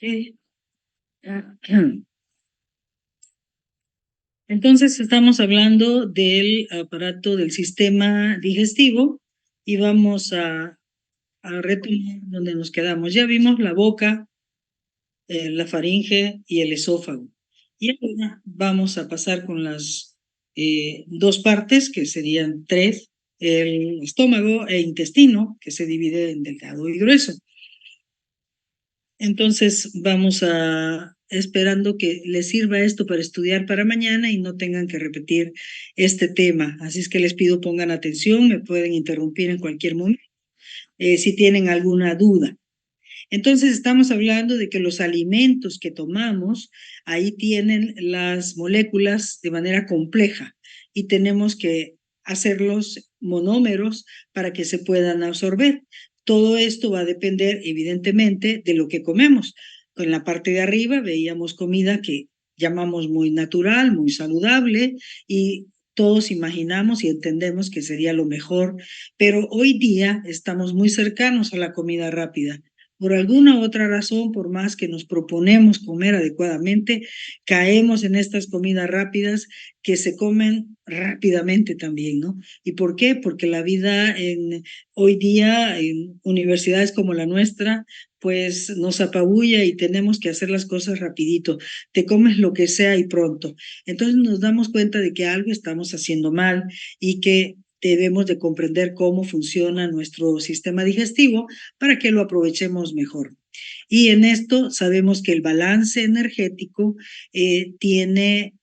Sí. Ah, Entonces estamos hablando del aparato del sistema digestivo y vamos a retomar donde nos quedamos. Ya vimos la boca, la faringe y el esófago. Y ahora vamos a pasar con las dos partes, que serían tres: el estómago e intestino, que se divide en delgado y grueso. Entonces vamos a esperando que les sirva esto para estudiar para mañana y no tengan que repetir este tema. Así es que les pido pongan atención, me pueden interrumpir en cualquier momento si tienen alguna duda. Entonces estamos hablando de que los alimentos que tomamos, ahí tienen las moléculas de manera compleja y tenemos que hacerlos monómeros para que se puedan absorber. Todo esto va a depender evidentemente de lo que comemos. En la parte de arriba veíamos comida que llamamos muy natural, muy saludable, y todos imaginamos y entendemos que sería lo mejor, pero hoy día estamos muy cercanos a la comida rápida. Por alguna otra razón, por más que nos proponemos comer adecuadamente, caemos en estas comidas rápidas que se comen rápidamente también, ¿no? ¿Y por qué? Porque la vida hoy día en universidades como la nuestra, pues nos apabulla y tenemos que hacer las cosas rapidito. Te comes lo que sea y pronto. Entonces nos damos cuenta de que algo estamos haciendo mal y que debemos de comprender cómo funciona nuestro sistema digestivo para que lo aprovechemos mejor. Y en esto sabemos que el balance energético tiene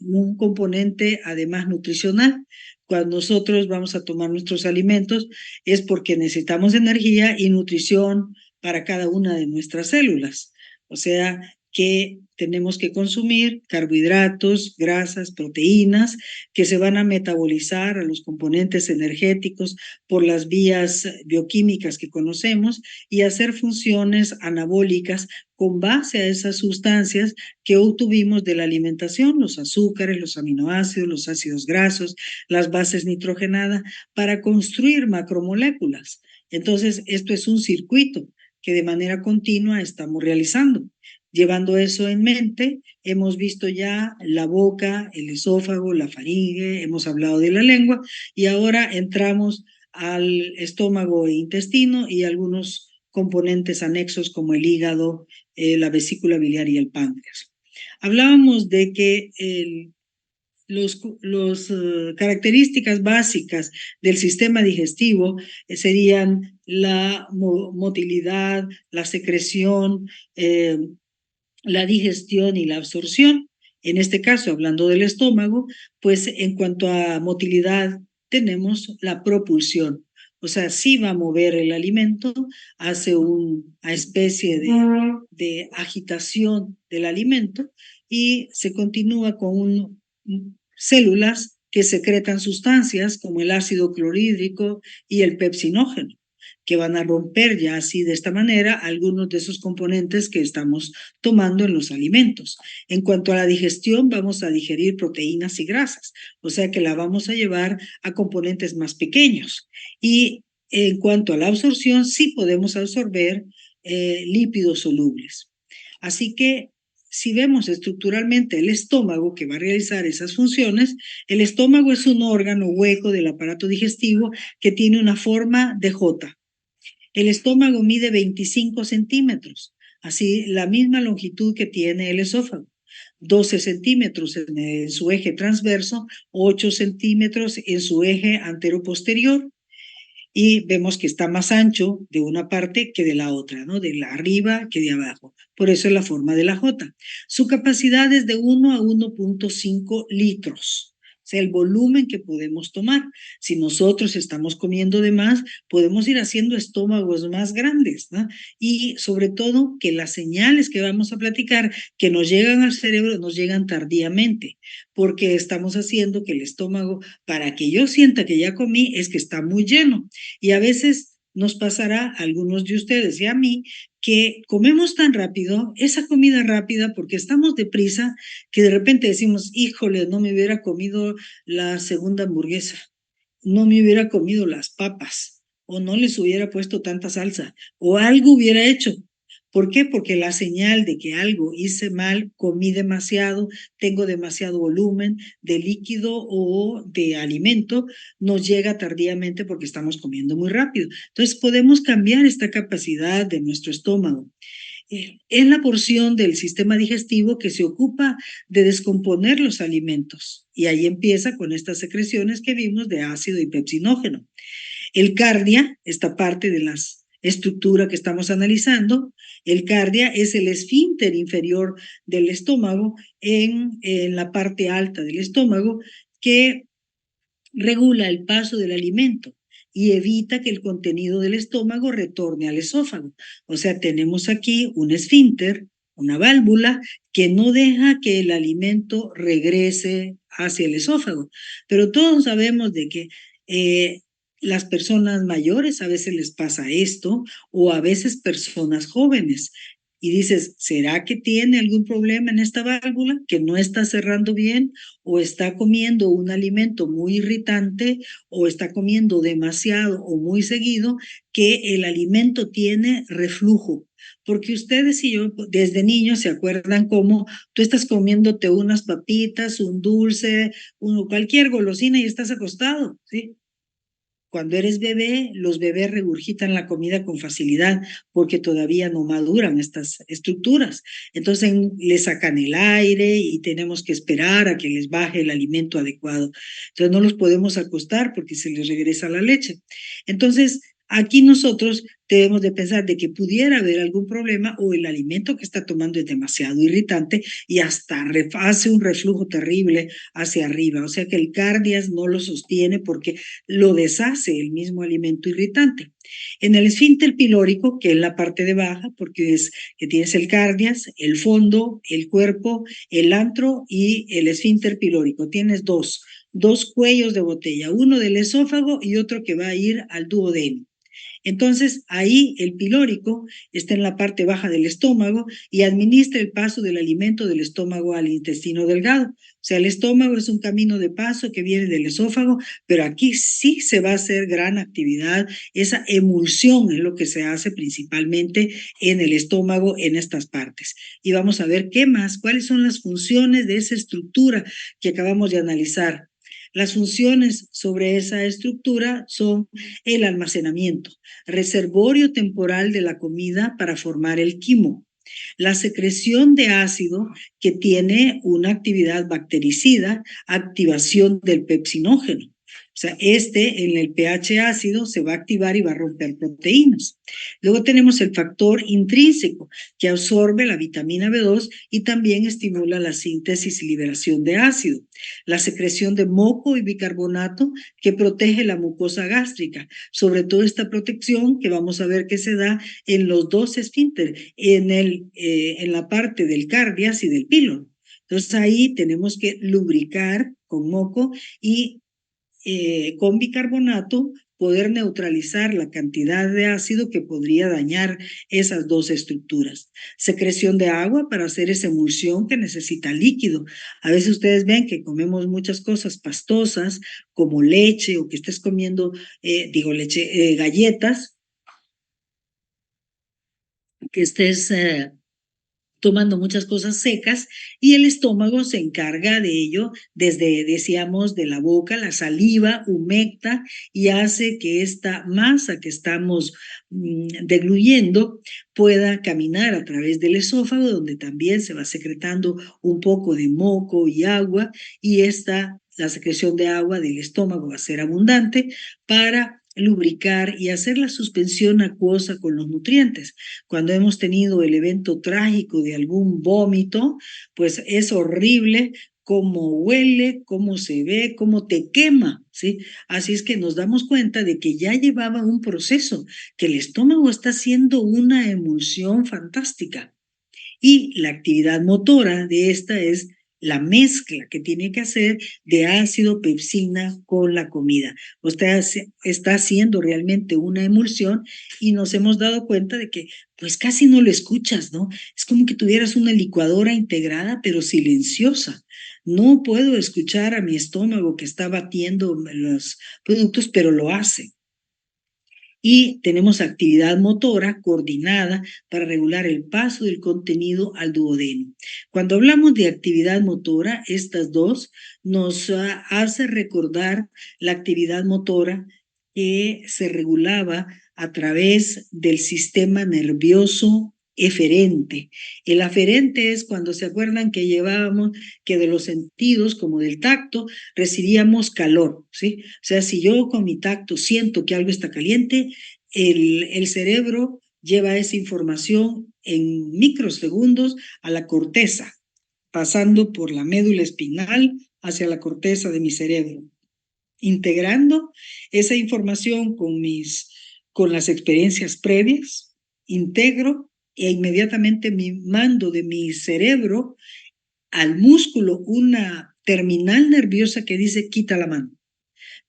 un componente además nutricional. Cuando nosotros vamos a tomar nuestros alimentos es porque necesitamos energía y nutrición para cada una de nuestras células. O sea, que tenemos que consumir carbohidratos, grasas, proteínas, que se van a metabolizar a los componentes energéticos por las vías bioquímicas que conocemos y hacer funciones anabólicas con base a esas sustancias que obtuvimos de la alimentación, los azúcares, los aminoácidos, los ácidos grasos, las bases nitrogenadas, para construir macromoléculas. Entonces, esto es un circuito que de manera continua estamos realizando. Llevando eso en mente, hemos visto ya la boca, el esófago, la faringe, hemos hablado de la lengua y ahora entramos al estómago e intestino y algunos componentes anexos como el hígado, la vesícula biliar y el páncreas. Hablábamos de que los características básicas del sistema digestivo serían la motilidad, la secreción, la digestión y la absorción. En este caso, hablando del estómago, pues en cuanto a motilidad, tenemos la propulsión. O sea, sí va a mover el alimento, hace una especie de agitación del alimento y se continúa con células que secretan sustancias como el ácido clorhídrico y el pepsinógeno, que van a romper ya así de esta manera algunos de esos componentes que estamos tomando en los alimentos. En cuanto a la digestión, vamos a digerir proteínas y grasas, o sea que la vamos a llevar a componentes más pequeños. Y en cuanto a la absorción, sí podemos absorber lípidos solubles. Así que si vemos estructuralmente el estómago que va a realizar esas funciones, el estómago es un órgano hueco del aparato digestivo que tiene una forma de J. El estómago mide 25 centímetros, así la misma longitud que tiene el esófago. 12 centímetros en su eje transverso, 8 centímetros en su eje antero-posterior, y vemos que está más ancho de una parte que de la otra, ¿no? De la arriba que de abajo. Por eso es la forma de la J. Su capacidad es de 1 a 1.5 litros. O sea, el volumen que podemos tomar. Si nosotros estamos comiendo de más, podemos ir haciendo estómagos más grandes, ¿no? Y sobre todo que las señales que vamos a platicar que nos llegan al cerebro nos llegan tardíamente, porque estamos haciendo que el estómago, para que yo sienta que ya comí, es que está muy lleno. Y a veces nos pasará a algunos de ustedes y a mí que comemos tan rápido, esa comida rápida, porque estamos deprisa, que de repente decimos, híjole, no me hubiera comido la segunda hamburguesa, no me hubiera comido las papas, o no les hubiera puesto tanta salsa, o algo hubiera hecho, ¿Por qué? Porque la señal de que algo hice mal, comí demasiado, tengo demasiado volumen de líquido o de alimento, nos llega tardíamente porque estamos comiendo muy rápido. Entonces podemos cambiar esta capacidad de nuestro estómago. Es la porción del sistema digestivo que se ocupa de descomponer los alimentos. Y ahí empieza con estas secreciones que vimos de ácido y pepsinógeno. El cardia, esta parte de la estructura que estamos analizando, el cardia es el esfínter inferior del estómago en la parte alta del estómago que regula el paso del alimento y evita que el contenido del estómago retorne al esófago. O sea, tenemos aquí un esfínter, una válvula que no deja que el alimento regrese hacia el esófago. Pero todos sabemos de que las personas mayores a veces les pasa esto, o a veces personas jóvenes. Y dices, ¿será que tiene algún problema en esta válvula que no está cerrando bien? ¿O está comiendo un alimento muy irritante? ¿O está comiendo demasiado o muy seguido que el alimento tiene reflujo? Porque ustedes y yo desde niños se acuerdan cómo tú estás comiéndote unas papitas, un dulce, cualquier golosina y estás acostado, ¿sí? Cuando eres bebé, los bebés regurgitan la comida con facilidad porque todavía no maduran estas estructuras. Entonces le sacan el aire y tenemos que esperar a que les baje el alimento adecuado. Entonces no los podemos acostar porque se les regresa la leche. Entonces aquí nosotros debemos de pensar de que pudiera haber algún problema o el alimento que está tomando es demasiado irritante y hasta hace un reflujo terrible hacia arriba. O sea que el cardias no lo sostiene porque lo deshace el mismo alimento irritante. En el esfínter pilórico, que es la parte de baja, porque es que tienes el cardias, el fondo, el cuerpo, el antro y el esfínter pilórico. Tienes dos cuellos de botella, uno del esófago y otro que va a ir al duodeno. Entonces, ahí el pilórico está en la parte baja del estómago y administra el paso del alimento del estómago al intestino delgado. O sea, el estómago es un camino de paso que viene del esófago, pero aquí sí se va a hacer gran actividad. Esa emulsión es lo que se hace principalmente en el estómago, en estas partes. Y vamos a ver qué más, cuáles son las funciones de esa estructura que acabamos de analizar. Las funciones sobre esa estructura son el almacenamiento, reservorio temporal de la comida para formar el quimo, la secreción de ácido que tiene una actividad bactericida, activación del pepsinógeno. O sea, en el pH ácido se va a activar y va a romper proteínas. Luego tenemos el factor intrínseco que absorbe la vitamina B2 y también estimula la síntesis y liberación de ácido. La secreción de moco y bicarbonato que protege la mucosa gástrica. Sobre todo esta protección que vamos a ver que se da en los dos esfínteres, en la parte del cardias y del pílon. Entonces ahí tenemos que lubricar con moco y con bicarbonato poder neutralizar la cantidad de ácido que podría dañar esas dos estructuras. Secreción de agua para hacer esa emulsión que necesita líquido. A veces ustedes ven que comemos muchas cosas pastosas como leche o que estés comiendo, galletas, que estés tomando muchas cosas secas y el estómago se encarga de ello desde, decíamos, de la boca, la saliva humecta y hace que esta masa que estamos degluyendo pueda caminar a través del esófago, donde también se va secretando un poco de moco y agua y la secreción de agua del estómago va a ser abundante para lubricar y hacer la suspensión acuosa con los nutrientes. Cuando hemos tenido el evento trágico de algún vómito, pues es horrible cómo huele, cómo se ve, cómo te quema, ¿sí? Así es que nos damos cuenta de que ya llevaba un proceso, que el estómago está haciendo una emulsión fantástica. Y la actividad motora de esta es la mezcla que tiene que hacer de ácido pepsina con la comida. Usted está haciendo realmente una emulsión y nos hemos dado cuenta de que pues casi no lo escuchas, ¿no? Es como que tuvieras una licuadora integrada pero silenciosa. No puedo escuchar a mi estómago que está batiendo los productos, pero lo hace. y tenemos actividad motora coordinada para regular el paso del contenido al duodeno. Cuando hablamos de actividad motora, estas dos nos hace recordar la actividad motora que se regulaba a través del sistema nervioso eferente. El aferente es cuando se acuerdan que llevábamos que de los sentidos, como del tacto, recibíamos calor, ¿sí? O sea, si yo con mi tacto siento que algo está caliente, el cerebro lleva esa información en microsegundos a la corteza, pasando por la médula espinal hacia la corteza de mi cerebro, integrando esa información con las experiencias previas, integro e inmediatamente me mando de mi cerebro al músculo una terminal nerviosa que dice quita la mano.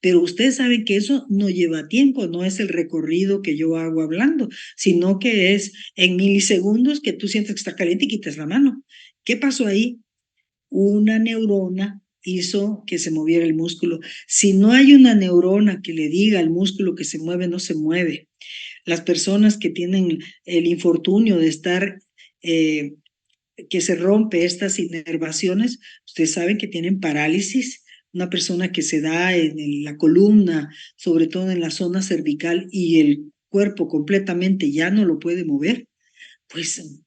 Pero ustedes saben que eso no lleva tiempo, no es el recorrido que yo hago hablando, sino que es en milisegundos que tú sientes que está caliente y quitas la mano. ¿Qué pasó ahí? Una neurona hizo que se moviera el músculo. Si no hay una neurona que le diga al músculo que se mueve, no se mueve. Las personas que tienen el infortunio de estar, que se rompe estas inervaciones, ustedes saben que tienen parálisis, una persona que se da en la columna, sobre todo en la zona cervical, y el cuerpo completamente ya no lo puede mover, pues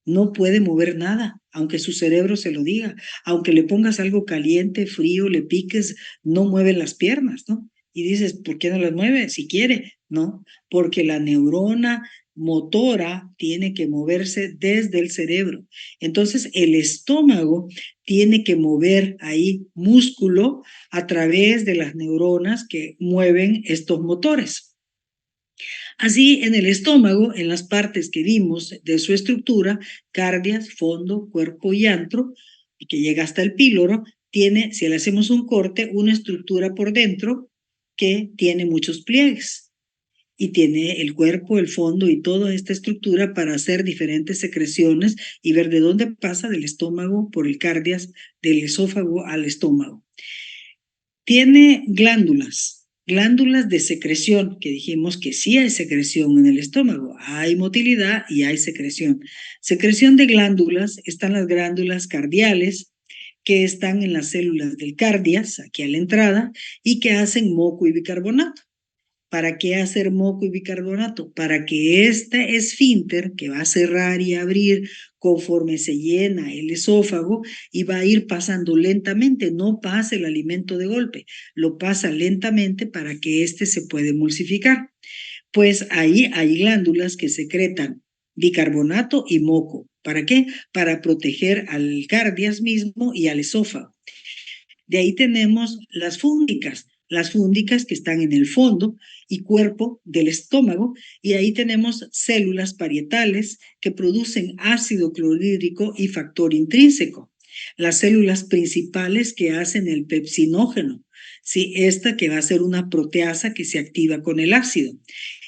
no puede mover nada, aunque su cerebro se lo diga, aunque le pongas algo caliente, frío, le piques, no mueve las piernas, ¿no? Y dices, ¿por qué no las mueve? Si quiere, no, porque la neurona motora tiene que moverse desde el cerebro. Entonces, el estómago tiene que mover ahí músculo a través de las neuronas que mueven estos motores. Así, en el estómago, en las partes que vimos de su estructura, cardias, fondo, cuerpo y antro, y que llega hasta el píloro, tiene, si le hacemos un corte, una estructura por dentro que tiene muchos pliegues y tiene el cuerpo, el fondo y toda esta estructura para hacer diferentes secreciones y ver de dónde pasa del estómago por el cardias, del esófago al estómago. Tiene glándulas de secreción, que dijimos que sí hay secreción en el estómago, hay motilidad y hay secreción. Secreción de glándulas, están las glándulas cardiales, que están en las células del cardias, aquí a la entrada, y que hacen moco y bicarbonato. ¿Para qué hacer moco y bicarbonato? Para que este esfínter que va a cerrar y abrir conforme se llena el esófago y va a ir pasando lentamente, no pase el alimento de golpe, lo pasa lentamente para que éste se pueda emulsificar. Pues ahí hay glándulas que secretan bicarbonato y moco. ¿Para qué? Para proteger al cardias mismo y al esófago. De ahí tenemos las fúngicas que están en el fondo y cuerpo del estómago, y ahí tenemos células parietales que producen ácido clorhídrico y factor intrínseco. Las células principales que hacen el pepsinógeno, ¿sí? Esta que va a ser una proteasa que se activa con el ácido.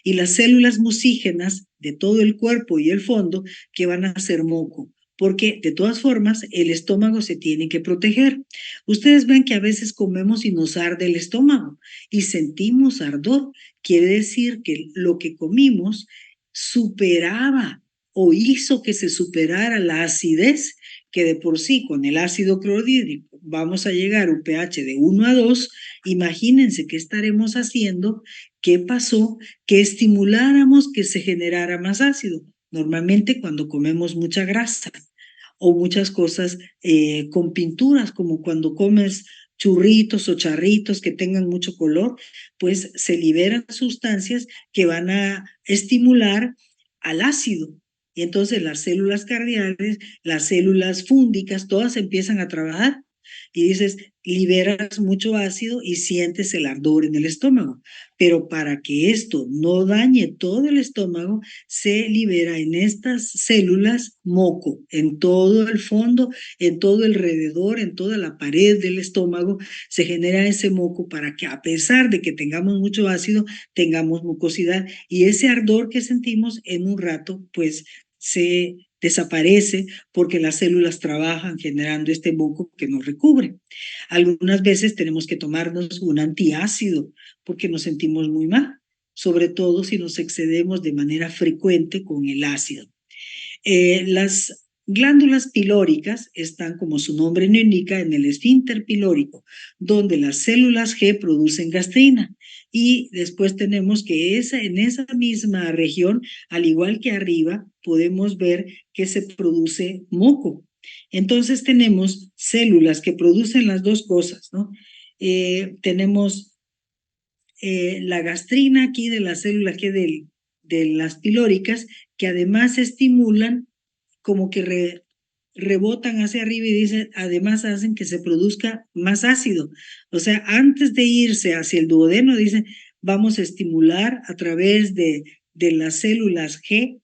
Y las células mucígenas de todo el cuerpo y el fondo que van a hacer moco, porque de todas formas el estómago se tiene que proteger. Ustedes ven que a veces comemos y nos arde el estómago y sentimos ardor. Quiere decir que lo que comimos superaba o hizo que se superara la acidez, que de por sí con el ácido clorhídrico vamos a llegar a un pH de 1 a 2. Imagínense qué estaremos haciendo, qué pasó, que estimuláramos que se generara más ácido. Normalmente cuando comemos mucha grasa o muchas cosas con pinturas, como cuando comes churritos o charritos que tengan mucho color, pues se liberan sustancias que van a estimular al ácido. Y entonces las células cardiales, las células fúngicas, todas empiezan a trabajar y dices, liberas mucho ácido y sientes el ardor en el estómago. Pero para que esto no dañe todo el estómago, se libera en estas células moco, en todo el fondo, en todo alrededor, en toda la pared del estómago, se genera ese moco para que a pesar de que tengamos mucho ácido, tengamos mucosidad y ese ardor que sentimos en un rato, pues se desaparece porque las células trabajan generando este moco que nos recubre. Algunas veces tenemos que tomarnos un antiácido porque nos sentimos muy mal. sobre todo si nos excedemos de manera frecuente con el ácido. Las glándulas pilóricas están, como su nombre lo indica, en el esfínter pilórico, donde las células G producen gastrina. Y después tenemos que en esa misma región, al igual que arriba, podemos ver que se produce moco. Entonces tenemos células que producen las dos cosas, ¿no? Tenemos la gastrina aquí de las células G de las pilóricas, que además estimulan como que rebotan hacia arriba y dicen, además hacen que se produzca más ácido. O sea, antes de irse hacia el duodeno, dicen, vamos a estimular a través de las células G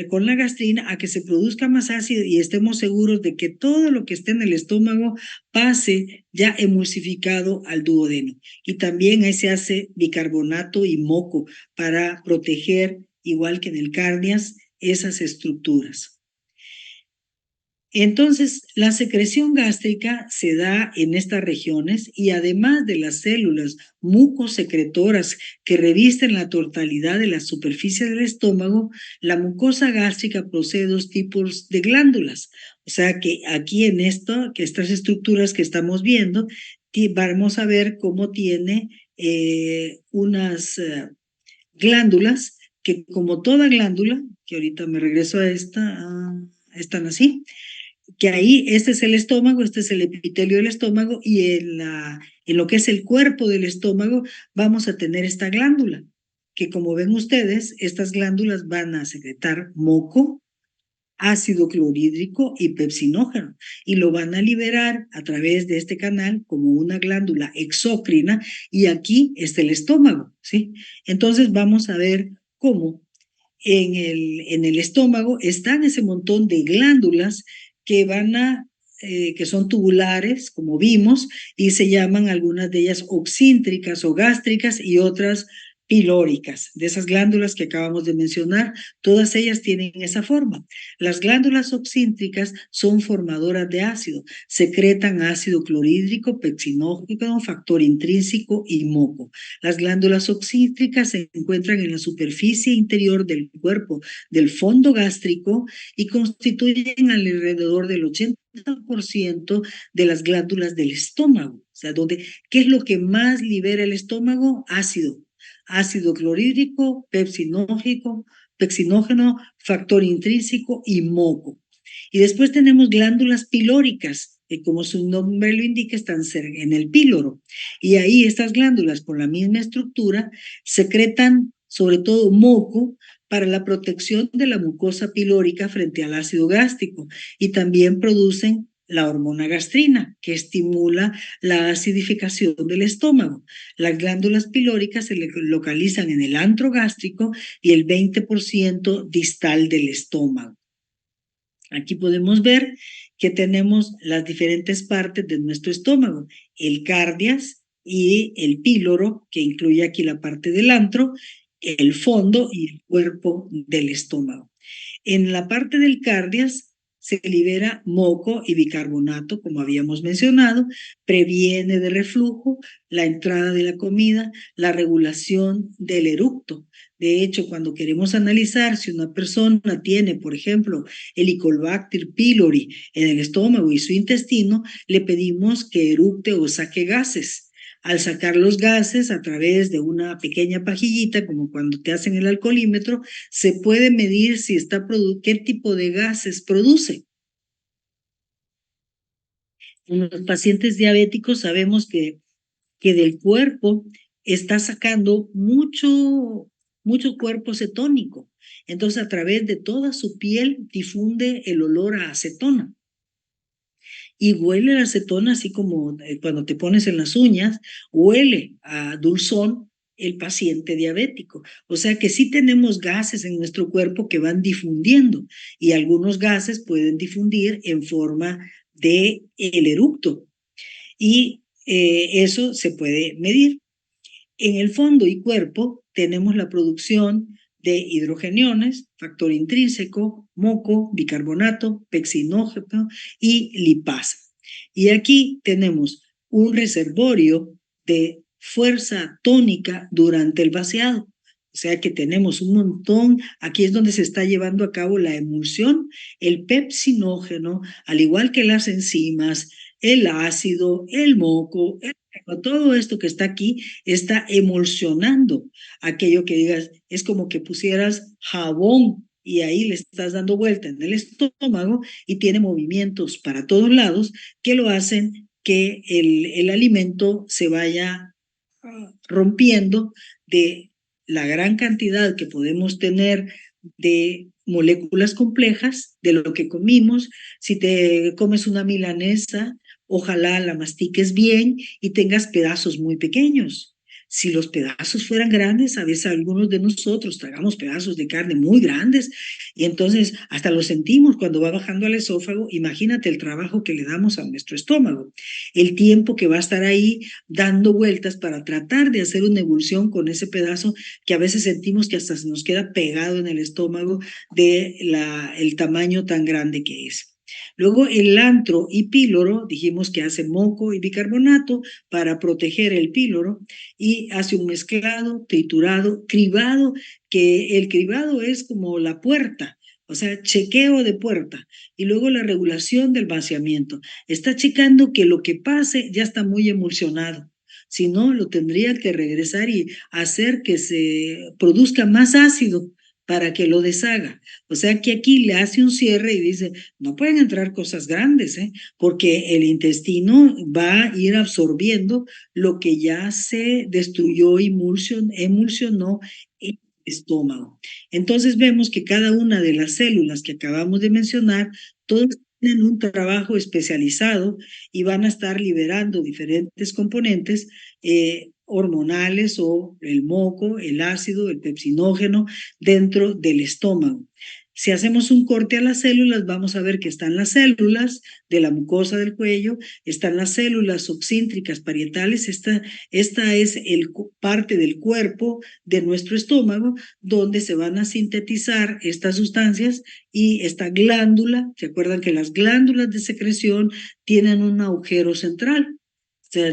con la gastrina a que se produzca más ácido y estemos seguros de que todo lo que esté en el estómago pase ya emulsificado al duodeno. Y también ahí se hace bicarbonato y moco para proteger, igual que en el cárdias, esas estructuras. Entonces, la secreción gástrica se da en estas regiones y además de las células mucosecretoras que revisten la totalidad de la superficie del estómago, la mucosa gástrica posee dos tipos de glándulas. O sea que aquí en estas estructuras que estamos viendo, vamos a ver cómo tiene unas glándulas que, como toda glándula, que ahorita me regreso a están así, que ahí este es el estómago, este es el epitelio del estómago y en lo que es el cuerpo del estómago vamos a tener esta glándula, que como ven ustedes, estas glándulas van a secretar moco, ácido clorhídrico y pepsinógeno y lo van a liberar a través de este canal como una glándula exócrina y aquí está el estómago, ¿sí? Entonces vamos a ver cómo en el estómago están ese montón de glándulas que que son tubulares, como vimos, y se llaman algunas de ellas oxíntricas o gástricas y otras pilóricas. De esas glándulas que acabamos de mencionar, todas ellas tienen esa forma. Las glándulas oxíntricas son formadoras de ácido, secretan ácido clorhídrico, pepsinógeno, factor intrínseco y moco. Las glándulas oxíntricas se encuentran en la superficie interior del cuerpo, del fondo gástrico, y constituyen alrededor del 80% de las glándulas del estómago. O sea, ¿qué es lo que más libera el estómago? Ácido clorhídrico, pepsinógeno, factor intrínseco y moco. Y después tenemos glándulas pilóricas, que como su nombre lo indica, están en el píloro. Y ahí estas glándulas, con la misma estructura, secretan sobre todo moco para la protección de la mucosa pilórica frente al ácido gástrico y también producen la hormona gastrina, que estimula la acidificación del estómago. Las glándulas pilóricas se localizan en el antro gástrico y el 20% distal del estómago. Aquí podemos ver que tenemos las diferentes partes de nuestro estómago, el cárdias y el píloro, que incluye aquí la parte del antro, el fondo y el cuerpo del estómago. En la parte del cárdias se libera moco y bicarbonato, como habíamos mencionado, previene de reflujo, la entrada de la comida, la regulación del eructo. De hecho, cuando queremos analizar si una persona tiene, por ejemplo, Helicobacter pylori en el estómago y su intestino, le pedimos que eructe o saque gases. Al sacar los gases a través de una pequeña pajillita, como cuando te hacen el alcoholímetro, se puede medir si qué tipo de gases produce. En los pacientes diabéticos sabemos que del cuerpo está sacando mucho cuerpo cetónico. Entonces, a través de toda su piel difunde el olor a acetona. Y huele la acetona así como cuando te pones en las uñas, huele a dulzón el paciente diabético. O sea que sí tenemos gases en nuestro cuerpo que van difundiendo y algunos gases pueden difundir en forma de el eructo y eso se puede medir. En el fondo y cuerpo tenemos la producción de hidrogeniones, factor intrínseco, moco, bicarbonato, pepsinógeno y lipasa. Y aquí tenemos un reservorio de fuerza tónica durante el vaciado. O sea que tenemos un montón, aquí es donde se está llevando a cabo la emulsión, el pepsinógeno, al igual que las enzimas, el ácido, el moco, todo esto que está aquí está emulsionando aquello que digas, es como que pusieras jabón y ahí le estás dando vuelta en el estómago y tiene movimientos para todos lados que lo hacen que el alimento se vaya rompiendo de la gran cantidad que podemos tener de moléculas complejas de lo que comimos. Si te comes una milanesa, ojalá la mastiques bien y tengas pedazos muy pequeños. Si los pedazos fueran grandes, a veces algunos de nosotros tragamos pedazos de carne muy grandes y entonces hasta lo sentimos cuando va bajando al esófago. Imagínate el trabajo que le damos a nuestro estómago, el tiempo que va a estar ahí dando vueltas para tratar de hacer una ebullición con ese pedazo que a veces sentimos que hasta se nos queda pegado en el estómago de el tamaño tan grande que es. Luego el antro y píloro, dijimos que hace moco y bicarbonato para proteger el píloro y hace un mezclado, triturado, cribado, que el cribado es como la puerta, o sea, chequeo de puerta, y luego la regulación del vaciamiento. Está checando que lo que pase ya está muy emulsionado. Si no, lo tendría que regresar y hacer que se produzca más ácido para que lo deshaga. O sea que aquí le hace un cierre y dice, no pueden entrar cosas grandes, porque el intestino va a ir absorbiendo lo que ya se destruyó, emulsionó en el estómago. Entonces vemos que cada una de las células que acabamos de mencionar, todas tienen un trabajo especializado y van a estar liberando diferentes componentes hormonales o el moco, el ácido, el pepsinógeno dentro del estómago. Si hacemos un corte a las células, vamos a ver que están las células de la mucosa del cuello, están las células oxíntricas parietales, esta es parte del cuerpo de nuestro estómago, donde se van a sintetizar estas sustancias y esta glándula, ¿se acuerdan que las glándulas de secreción tienen un agujero central?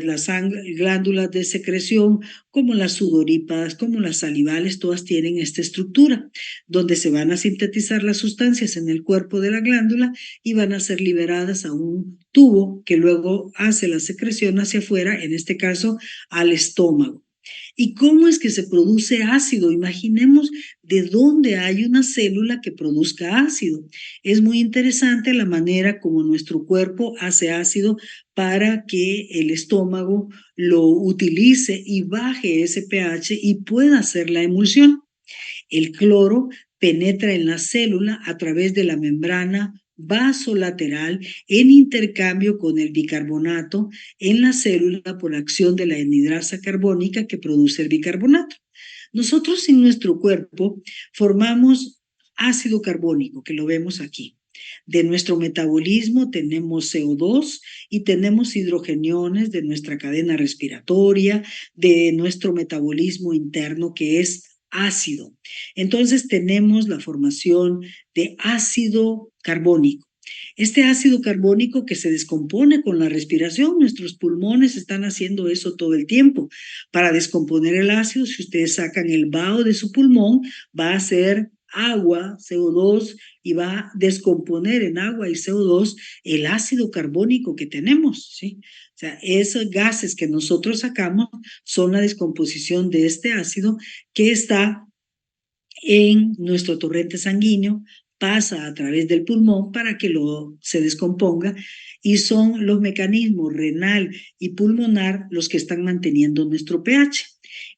Las glándulas de secreción, como las sudoríparas, como las salivales, todas tienen esta estructura, donde se van a sintetizar las sustancias en el cuerpo de la glándula y van a ser liberadas a un tubo que luego hace la secreción hacia afuera, en este caso al estómago. ¿Y cómo es que se produce ácido? Imaginemos de dónde hay una célula que produzca ácido. Es muy interesante la manera como nuestro cuerpo hace ácido para que el estómago lo utilice y baje ese pH y pueda hacer la emulsión. El cloro penetra en la célula a través de la membrana vasolateral en intercambio con el bicarbonato en la célula por acción de la anhidrasa carbónica que produce el bicarbonato. Nosotros en nuestro cuerpo formamos ácido carbónico, que lo vemos aquí. De nuestro metabolismo tenemos CO2 y tenemos hidrogeniones de nuestra cadena respiratoria, de nuestro metabolismo interno que es ácido. Entonces tenemos la formación de ácido carbónico. Este ácido carbónico que se descompone con la respiración, nuestros pulmones están haciendo eso todo el tiempo. Para descomponer el ácido, si ustedes sacan el vaho de su pulmón, va a ser agua, CO2, y va a descomponer en agua y CO2 el ácido carbónico que tenemos, ¿sí? O sea, esos gases que nosotros sacamos son la descomposición de este ácido que está en nuestro torrente sanguíneo, pasa a través del pulmón para que se descomponga y son los mecanismos renal y pulmonar los que están manteniendo nuestro pH.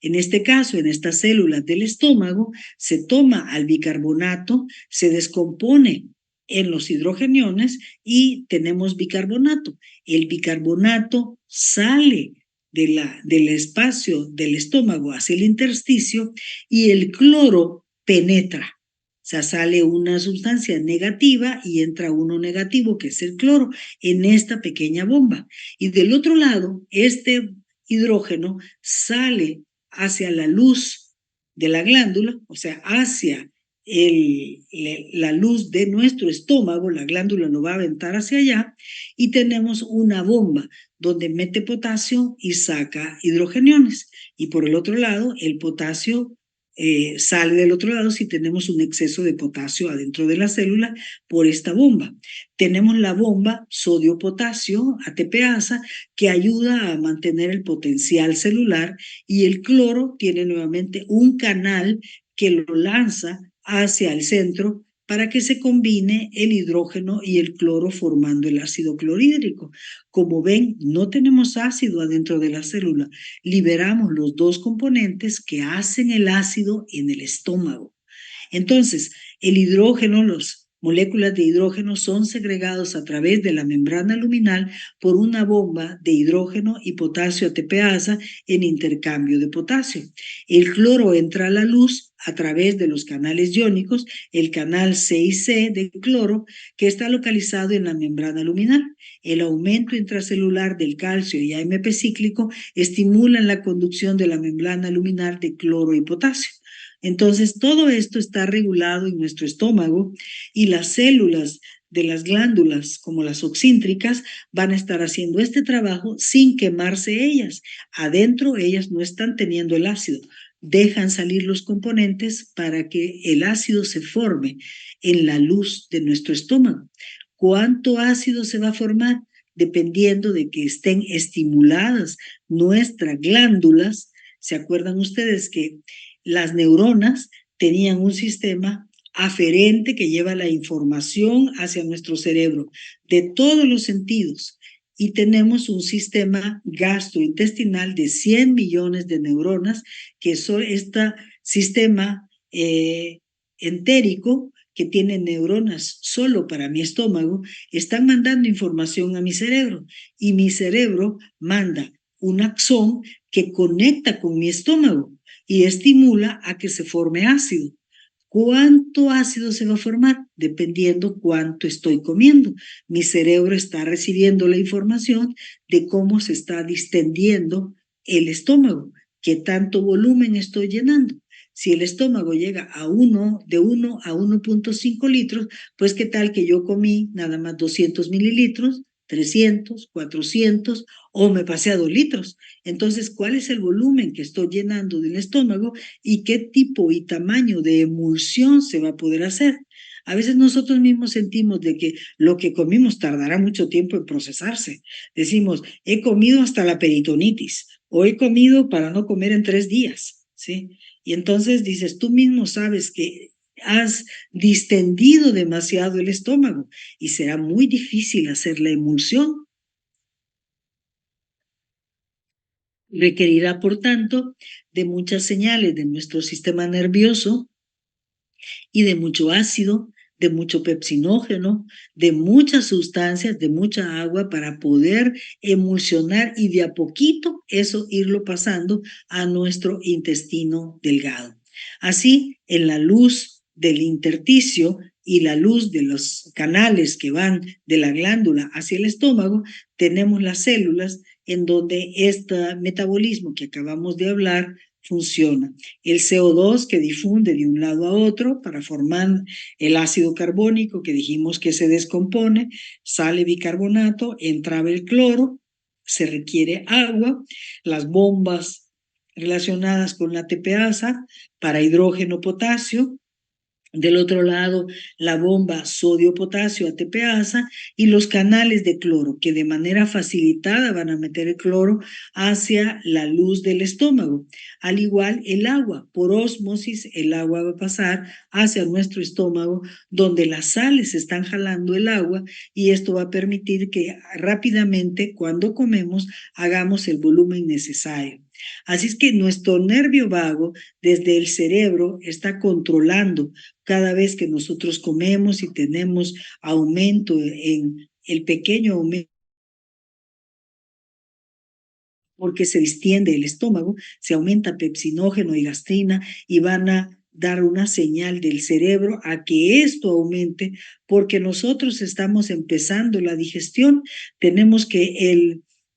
En este caso, en estas células del estómago, se toma al bicarbonato, se descompone en los hidrogeniones y tenemos bicarbonato. El bicarbonato sale del espacio del estómago hacia el intersticio y el cloro penetra. O sea, sale una sustancia negativa y entra uno negativo, que es el cloro, en esta pequeña bomba. Y del otro lado, este hidrógeno sale hacia la luz de la glándula, o sea, hacia la luz de nuestro estómago, la glándula lo va a aventar hacia allá y tenemos una bomba donde mete potasio y saca hidrogeniones. Y por el otro lado, el potasio sale del otro lado si tenemos un exceso de potasio adentro de la célula por esta bomba. Tenemos la bomba sodio-potasio, ATPasa, que ayuda a mantener el potencial celular, y el cloro tiene nuevamente un canal que lo lanza hacia el centro para que se combine el hidrógeno y el cloro formando el ácido clorhídrico. Como ven, no tenemos ácido adentro de la célula, liberamos los dos componentes que hacen el ácido en el estómago. Entonces, el hidrógeno, las moléculas de hidrógeno son segregados a través de la membrana luminal por una bomba de hidrógeno y potasio ATPasa en intercambio de potasio. El cloro entra a la luz a través de los canales iónicos, el canal C y C de cloro, que está localizado en la membrana luminal. El aumento intracelular del calcio y AMP cíclico estimulan la conducción de la membrana luminal de cloro y potasio. Entonces, todo esto está regulado en nuestro estómago, y las células de las glándulas, como las oxíntricas, van a estar haciendo este trabajo sin quemarse ellas. Adentro ellas no están teniendo el ácido, dejan salir los componentes para que el ácido se forme en la luz de nuestro estómago. ¿Cuánto ácido se va a formar? Dependiendo de que estén estimuladas nuestras glándulas. ¿Se acuerdan ustedes que las neuronas tenían un sistema aferente que lleva la información hacia nuestro cerebro de todos los sentidos? Y tenemos un sistema gastrointestinal de 100 millones de neuronas, que son este sistema entérico, que tiene neuronas solo para mi estómago, están mandando información a mi cerebro, y mi cerebro manda un axón que conecta con mi estómago y estimula a que se forme ácido. ¿Cuánto ácido se va a formar? Dependiendo cuánto estoy comiendo. Mi cerebro está recibiendo la información de cómo se está distendiendo el estómago, qué tanto volumen estoy llenando. Si el estómago llega de 1 a 1.5 litros, pues qué tal que yo comí nada más 200 mililitros, 300, 400, o me pasé a 2 litros. Entonces, ¿cuál es el volumen que estoy llenando del estómago y qué tipo y tamaño de emulsión se va a poder hacer? A veces nosotros mismos sentimos de que lo que comimos tardará mucho tiempo en procesarse. Decimos, he comido hasta la peritonitis, o he comido para no comer en 3 días, ¿sí? Y entonces dices, tú mismo sabes que has distendido demasiado el estómago y será muy difícil hacer la emulsión. Requerirá, por tanto, de muchas señales de nuestro sistema nervioso y de mucho ácido, de mucho pepsinógeno, de muchas sustancias, de mucha agua para poder emulsionar y de a poquito eso irlo pasando a nuestro intestino delgado. Así, en la luz del intersticio y la luz de los canales que van de la glándula hacia el estómago, tenemos las células en donde este metabolismo que acabamos de hablar funciona. El CO2 que difunde de un lado a otro para formar el ácido carbónico que dijimos que se descompone, sale bicarbonato, entra el cloro, se requiere agua, las bombas relacionadas con la TPasa para hidrógeno, potasio. Del otro lado, la bomba sodio-potasio ATPasa y los canales de cloro, que de manera facilitada van a meter el cloro hacia la luz del estómago. Al igual el agua, por ósmosis, el agua va a pasar hacia nuestro estómago, donde las sales están jalando el agua, y esto va a permitir que rápidamente, cuando comemos, hagamos el volumen necesario. Así es que nuestro nervio vago, desde el cerebro, está controlando cada vez que nosotros comemos y tenemos aumento en el pequeño aumento, porque se distiende el estómago, se aumenta pepsinógeno y gastrina, y van a dar una señal del cerebro a que esto aumente, porque nosotros estamos empezando la digestión. Tenemos que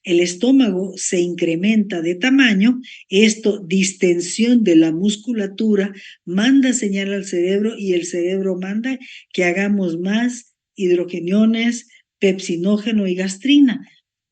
el estómago se incrementa de tamaño, esto, distensión de la musculatura, manda señal al cerebro, y el cerebro manda que hagamos más hidrogeniones, pepsinógeno y gastrina.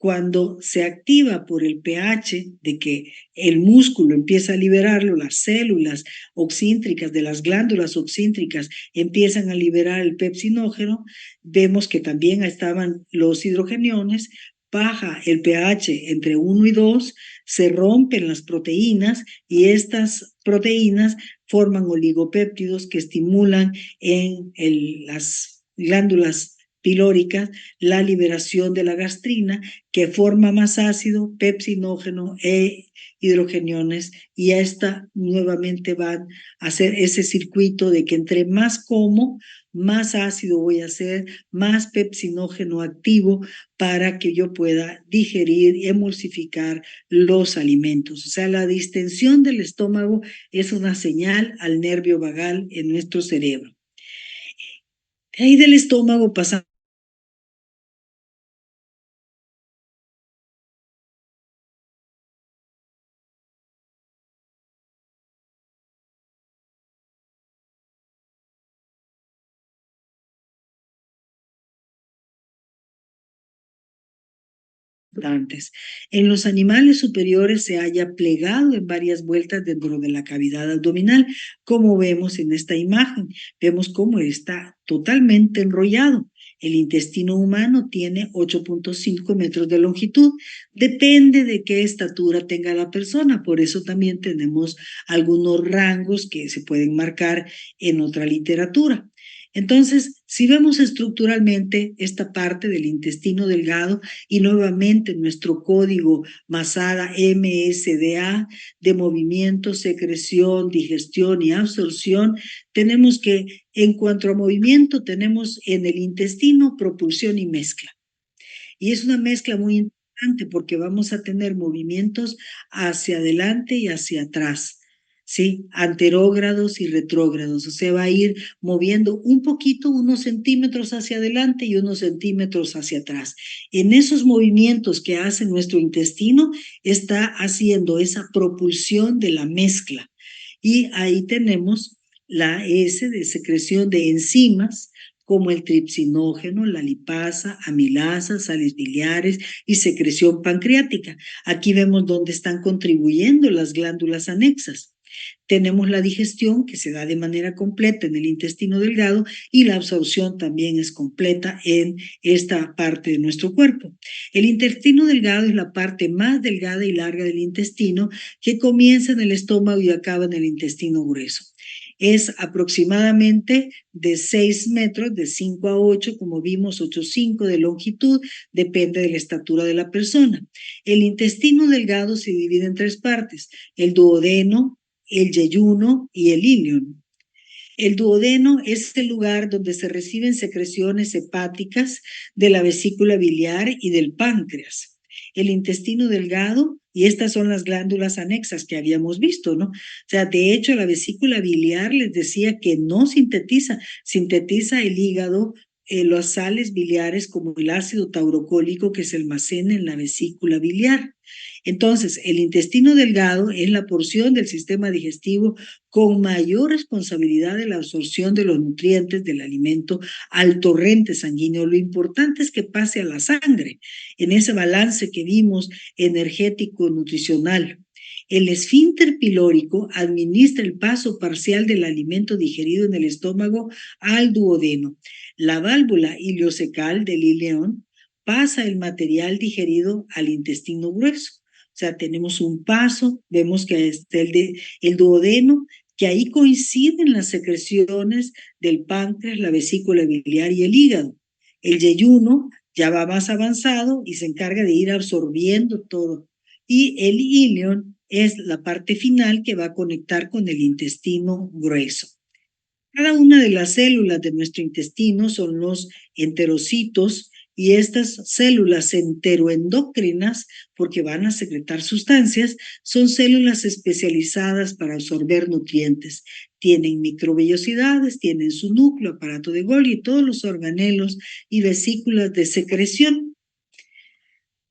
cuando se activa por el pH de que el músculo empieza a liberarlo, las células oxíntricas de las glándulas oxíntricas empiezan a liberar el pepsinógeno, vemos que también estaban los hidrogeniones, baja el pH entre 1 y 2, se rompen las proteínas y estas proteínas forman oligopéptidos que estimulan en las glándulas pilóricas la liberación de la gastrina, que forma más ácido, pepsinógeno e hidrogeniones, y a esta nuevamente van a hacer ese circuito de que entre más como, más ácido voy a hacer, más pepsinógeno activo para que yo pueda digerir y emulsificar los alimentos. O sea, la distensión del estómago es una señal al nervio vagal en nuestro cerebro. De ahí del estómago pasamos antes. En los animales superiores se halla plegado en varias vueltas dentro de la cavidad abdominal, como vemos en esta imagen. Vemos cómo está totalmente enrollado. El intestino humano tiene 8.5 metros de longitud. Depende de qué estatura tenga la persona. Por eso también tenemos algunos rangos que se pueden marcar en otra literatura. Entonces, si vemos estructuralmente esta parte del intestino delgado, y nuevamente nuestro código MASADA MSDA de movimiento, secreción, digestión y absorción, tenemos que en cuanto a movimiento tenemos en el intestino propulsión y mezcla. Y es una mezcla muy importante porque vamos a tener movimientos hacia adelante y hacia atrás. ¿Sí? Anterógrados y retrógrados, o sea, va a ir moviendo un poquito, unos centímetros hacia adelante y unos centímetros hacia atrás. En esos movimientos que hace nuestro intestino, está haciendo esa propulsión de la mezcla. Y ahí tenemos la S de secreción de enzimas, como el tripsinógeno, la lipasa, amilasa, sales biliares y secreción pancreática. Aquí vemos dónde están contribuyendo las glándulas anexas. Tenemos la digestión, que se da de manera completa en el intestino delgado, y la absorción también es completa en esta parte de nuestro cuerpo. El intestino delgado es la parte más delgada y larga del intestino, que comienza en el estómago y acaba en el intestino grueso. Es aproximadamente de 6 metros, de 5 a 8, como vimos, 8,5 de longitud, depende de la estatura de la persona. El intestino delgado se divide en 3 partes: el duodeno, el yeyuno y el ilion. El duodeno es el lugar donde se reciben secreciones hepáticas de la vesícula biliar y del páncreas. El intestino delgado, y estas son las glándulas anexas que habíamos visto, ¿no? O sea, de hecho, la vesícula biliar les decía que no sintetiza, sintetiza el hígado, las sales biliares como el ácido taurocólico que se almacena en la vesícula biliar. Entonces, el intestino delgado es la porción del sistema digestivo con mayor responsabilidad de la absorción de los nutrientes del alimento al torrente sanguíneo. Lo importante es que pase a la sangre en ese balance que vimos energético nutricional. El esfínter pilórico administra el paso parcial del alimento digerido en el estómago al duodeno. La válvula ileocecal del ileón pasa el material digerido al intestino grueso. O sea, tenemos un paso, vemos que está el duodeno, que ahí coinciden las secreciones del páncreas, la vesícula biliar y el hígado. El yeyuno ya va más avanzado y se encarga de ir absorbiendo todo. Y el ilion es la parte final que va a conectar con el intestino grueso. Cada una de las células de nuestro intestino son los enterocitos, y estas células enteroendocrinas, porque van a secretar sustancias, son células especializadas para absorber nutrientes. Tienen microvellosidades, tienen su núcleo, aparato de Golgi y todos los organelos y vesículas de secreción.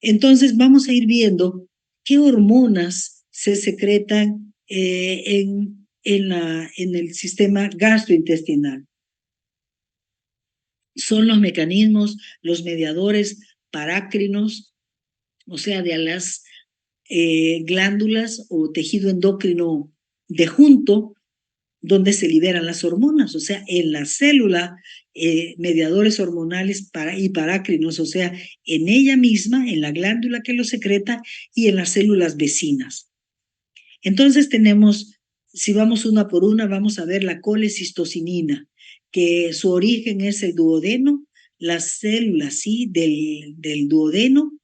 Entonces vamos a ir viendo qué hormonas se secretan en el sistema gastrointestinal. Son los mecanismos, los mediadores parácrinos, o sea, de las glándulas o tejido endocrino de junto, donde se liberan las hormonas, o sea, en la célula, mediadores hormonales y parácrinos, o sea, en ella misma, en la glándula que lo secreta y en las células vecinas. Entonces tenemos, si vamos una por una, vamos a ver la colecistocinina, que su origen es el duodeno, las células, sí, del duodeno,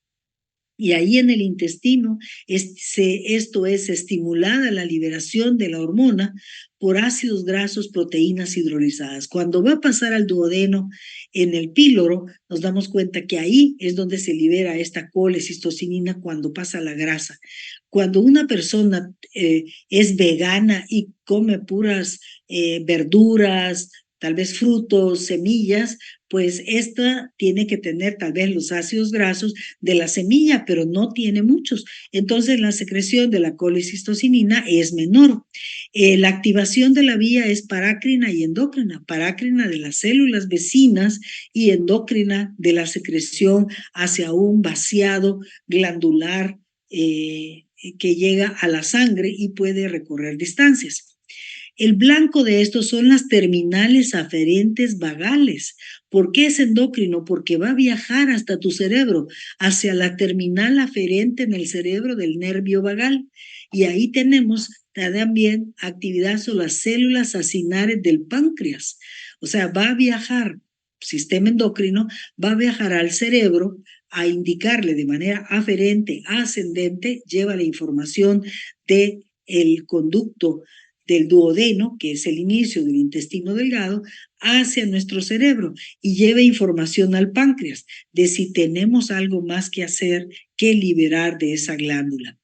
y ahí en el intestino esto es estimulada la liberación de la hormona por ácidos grasos, proteínas hidrolizadas. Cuando va a pasar al duodeno en el píloro, nos damos cuenta que ahí es donde se libera esta colecistocinina cuando pasa la grasa. Cuando una persona es vegana y come puras verduras, tal vez frutos, semillas, pues esta tiene que tener tal vez los ácidos grasos de la semilla, pero no tiene muchos. Entonces la secreción de la colecistocinina es menor. La activación de la vía es parácrina y endócrina, parácrina de las células vecinas y endócrina de la secreción hacia un vaciado glandular que llega a la sangre y puede recorrer distancias. El blanco de estos son las terminales aferentes vagales. ¿Por qué es endocrino? Porque va a viajar hasta tu cerebro, hacia la terminal aferente en el cerebro del nervio vagal. Y ahí tenemos también actividad sobre las células acinares del páncreas. O sea, va a viajar, sistema endocrino, va a viajar al cerebro a indicarle de manera aferente, ascendente, lleva la información del conducto del duodeno, que es el inicio del intestino delgado, hacia nuestro cerebro y lleva información al páncreas de si tenemos algo más que hacer que liberar de esa glándula.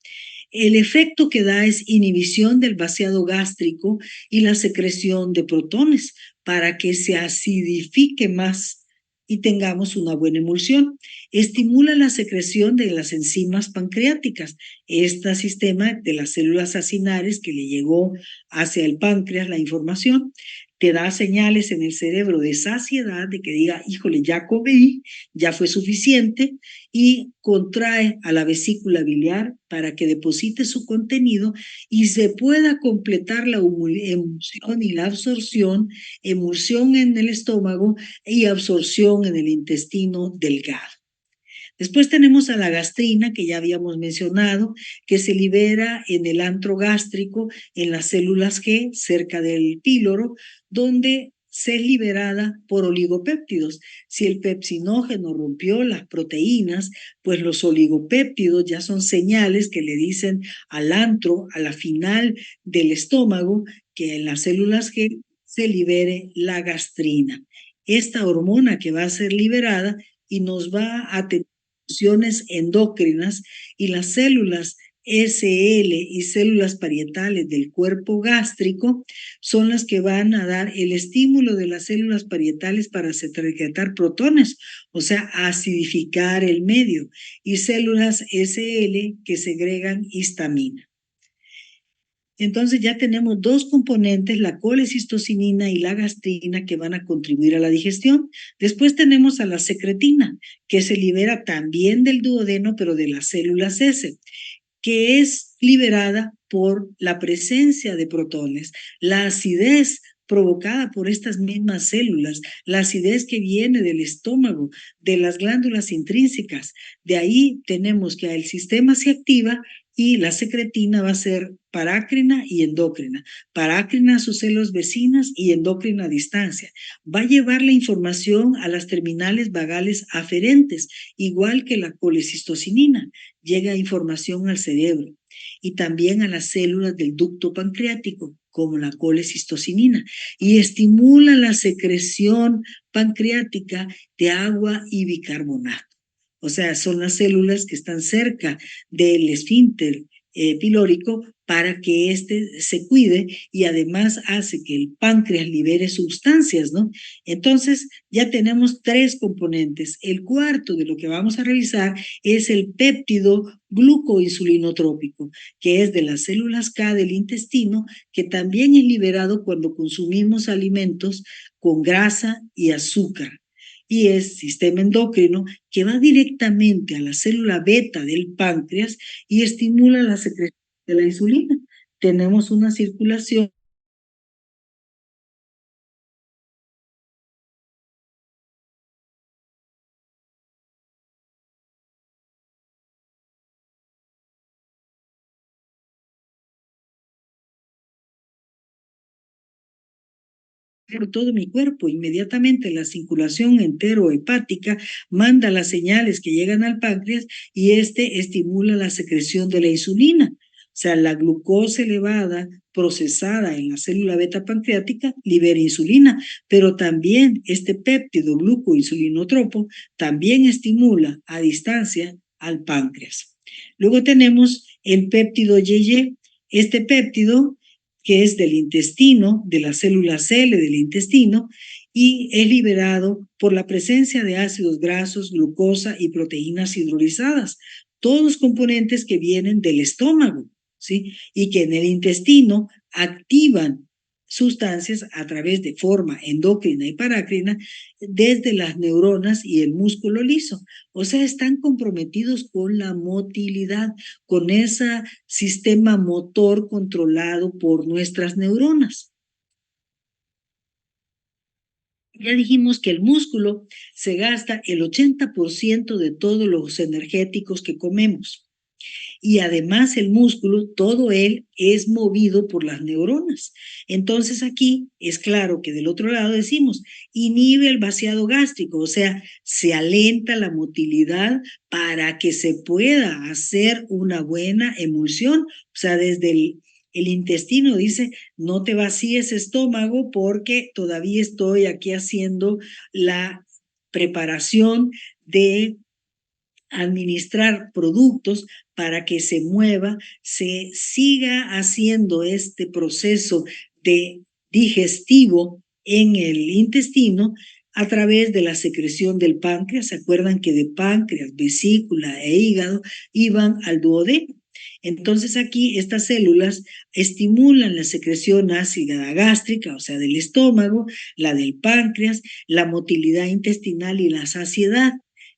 El efecto que da es inhibición del vaciado gástrico y la secreción de protones para que se acidifique más y tengamos una buena emulsión. Estimula la secreción de las enzimas pancreáticas. Este sistema de las células acinares que le llegó hacia el páncreas la información te da señales en el cerebro de saciedad, de que diga, híjole, ya comí, ya fue suficiente, y contrae a la vesícula biliar para que deposite su contenido y se pueda completar la emulsión y la absorción, emulsión en el estómago y absorción en el intestino delgado. Después tenemos a la gastrina, que ya habíamos mencionado, que se libera en el antro gástrico, en las células G, cerca del píloro, donde se es liberada por oligopéptidos. Si el pepsinógeno rompió las proteínas, pues los oligopéptidos ya son señales que le dicen al antro, a la final del estómago, que en las células G se libere la gastrina. Esta hormona que va a ser liberada y nos va a tener funciones endócrinas, y las células SL y células parietales del cuerpo gástrico son las que van a dar el estímulo de las células parietales para secretar protones, o sea, acidificar el medio, y células SL que segregan histamina. Entonces ya tenemos dos componentes, la colecistocinina y la gastrina, que van a contribuir a la digestión. Después tenemos a la secretina, que se libera también del duodeno, pero de las células S, que es liberada por la presencia de protones. La acidez provocada por estas mismas células, la acidez que viene del estómago, de las glándulas intrínsecas. De ahí tenemos que el sistema se activa y la secretina va a ser parácrina y endócrina. Parácrina a sus células vecinas y endócrina a distancia. Va a llevar la información a las terminales vagales aferentes, igual que la colecistocinina. Llega información al cerebro y también a las células del ducto pancreático, como la colecistocinina, y estimula la secreción pancreática de agua y bicarbonato. O sea, son las células que están cerca del esfínter pilórico para que éste se cuide, y además hace que el páncreas libere sustancias, ¿no? Entonces, ya tenemos tres componentes. El cuarto de lo que vamos a revisar es el péptido glucoinsulinotrópico, que es de las células K del intestino, que también es liberado cuando consumimos alimentos con grasa y azúcar. y es sistema endocrino que va directamente a la célula beta del páncreas y estimula la secreción de la insulina. Tenemos una circulación por todo mi cuerpo. Inmediatamente la circulación enterohepática manda las señales que llegan al páncreas y este estimula la secreción de la insulina. O sea, la glucosa elevada procesada en la célula beta pancreática libera insulina, pero también este péptido glucoinsulinotropo también estimula a distancia al páncreas. Luego tenemos el péptido YY. Este péptido que es del intestino, de la célula cele del intestino, y es liberado por la presencia de ácidos grasos, glucosa y proteínas hidrolizadas, todos componentes que vienen del estómago, ¿sí? Y que en el intestino activan sustancias a través de forma endocrina y parácrina desde las neuronas y el músculo liso. O sea, están comprometidos con la motilidad, con ese sistema motor controlado por nuestras neuronas. Ya dijimos que el músculo se gasta el 80% de todos los energéticos que comemos. Y además el músculo, todo él es movido por las neuronas. Entonces aquí es claro que del otro lado decimos, inhibe el vaciado gástrico, o sea, se alenta la motilidad para que se pueda hacer una buena emulsión. O sea, desde el intestino dice, no te vacíes estómago porque todavía estoy aquí haciendo la preparación de administrar productos para que se mueva, se siga haciendo este proceso de digestivo en el intestino a través de la secreción del páncreas. ¿Se acuerdan que de páncreas, vesícula e hígado iban al duodeno? Entonces aquí estas células estimulan la secreción ácida gástrica, o sea, del estómago, la del páncreas, la motilidad intestinal y la saciedad.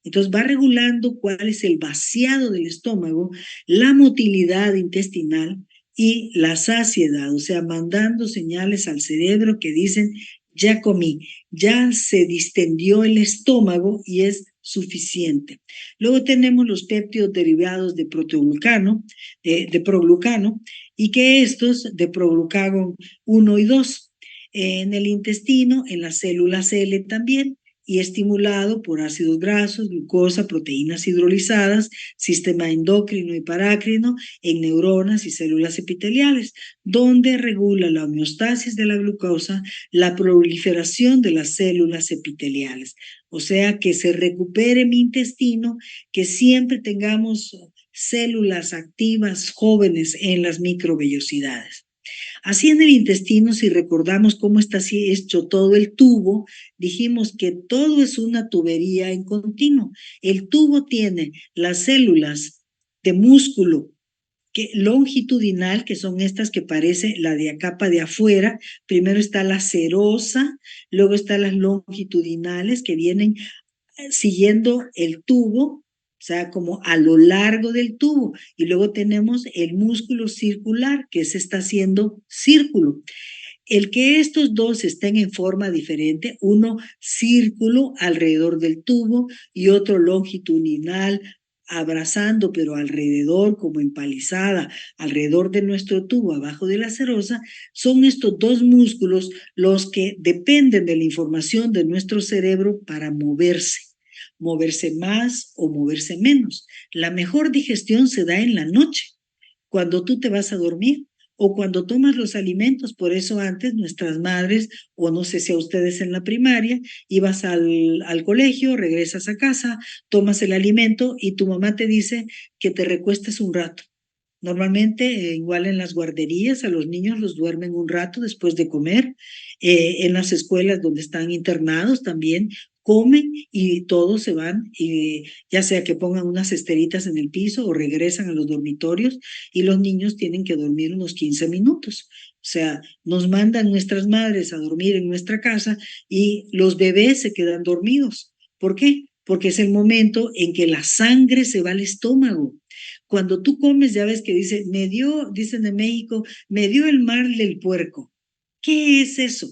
Entonces va regulando cuál es el vaciado del estómago, la motilidad intestinal y la saciedad, o sea, mandando señales al cerebro que dicen, ya comí, ya se distendió el estómago y es suficiente. Luego tenemos los péptidos derivados de protoglucano, de proglucano, y que estos de proglucagón 1 y 2 en el intestino, en las células L también, y estimulado por ácidos grasos, glucosa, proteínas hidrolizadas, sistema endocrino y parácrino en neuronas y células epiteliales, donde regula la homeostasis de la glucosa, la proliferación de las células epiteliales. O sea, que se recupere mi intestino, que siempre tengamos células activas jóvenes en las microvellosidades. Así en el intestino, si recordamos cómo está así hecho todo el tubo, dijimos que todo es una tubería en continuo. El tubo tiene las células de músculo longitudinal, que son estas que parece la de la capa de afuera. Primero está la serosa, luego están las longitudinales que vienen siguiendo el tubo, o sea, como a lo largo del tubo. Y luego tenemos el músculo circular, que se está haciendo círculo. El que estos dos estén en forma diferente, uno círculo alrededor del tubo y otro longitudinal, abrazando pero alrededor, como empalizada, alrededor de nuestro tubo, abajo de la serosa, son estos dos músculos los que dependen de la información de nuestro cerebro para moverse más o moverse menos. La mejor digestión se da en la noche, cuando tú te vas a dormir o cuando tomas los alimentos. Por eso antes nuestras madres, o no sé si a ustedes en la primaria, ibas al colegio, regresas a casa, tomas el alimento y tu mamá te dice que te recuestes un rato. Normalmente, igual en las guarderías, a los niños los duermen un rato después de comer. En las escuelas donde están internados también comen y todos se van, ya sea que pongan unas esteritas en el piso o regresan a los dormitorios y los niños tienen que dormir unos 15 minutos. O sea, nos mandan nuestras madres a dormir en nuestra casa y los bebés se quedan dormidos. ¿Por qué? Porque es el momento en que la sangre se va al estómago. Cuando tú comes, ya ves que dice, dicen de México, me dio el mal del puerco. ¿Qué es eso?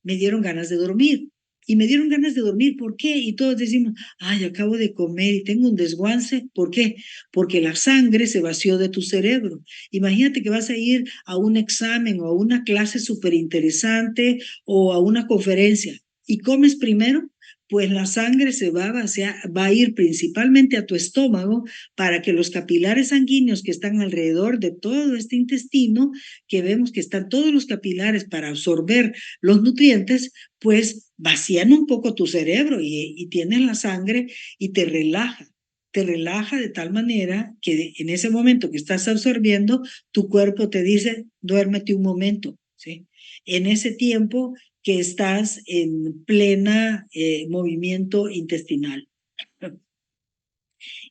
Me dieron ganas de dormir. Y me dieron ganas de dormir, ¿por qué? Y todos decimos, ay, acabo de comer y tengo un desguance. ¿Por qué? Porque la sangre se vació de tu cerebro. Imagínate que vas a ir a un examen o a una clase súper interesante o a una conferencia y comes primero, pues la sangre se va a vaciar, va a ir principalmente a tu estómago para que los capilares sanguíneos que están alrededor de todo este intestino, que vemos que están todos los capilares para absorber los nutrientes, pues vacían un poco tu cerebro y tienes la sangre y te relaja de tal manera que en ese momento que estás absorbiendo, tu cuerpo te dice, duérmete un momento, ¿sí? En ese tiempo que estás en plena movimiento intestinal.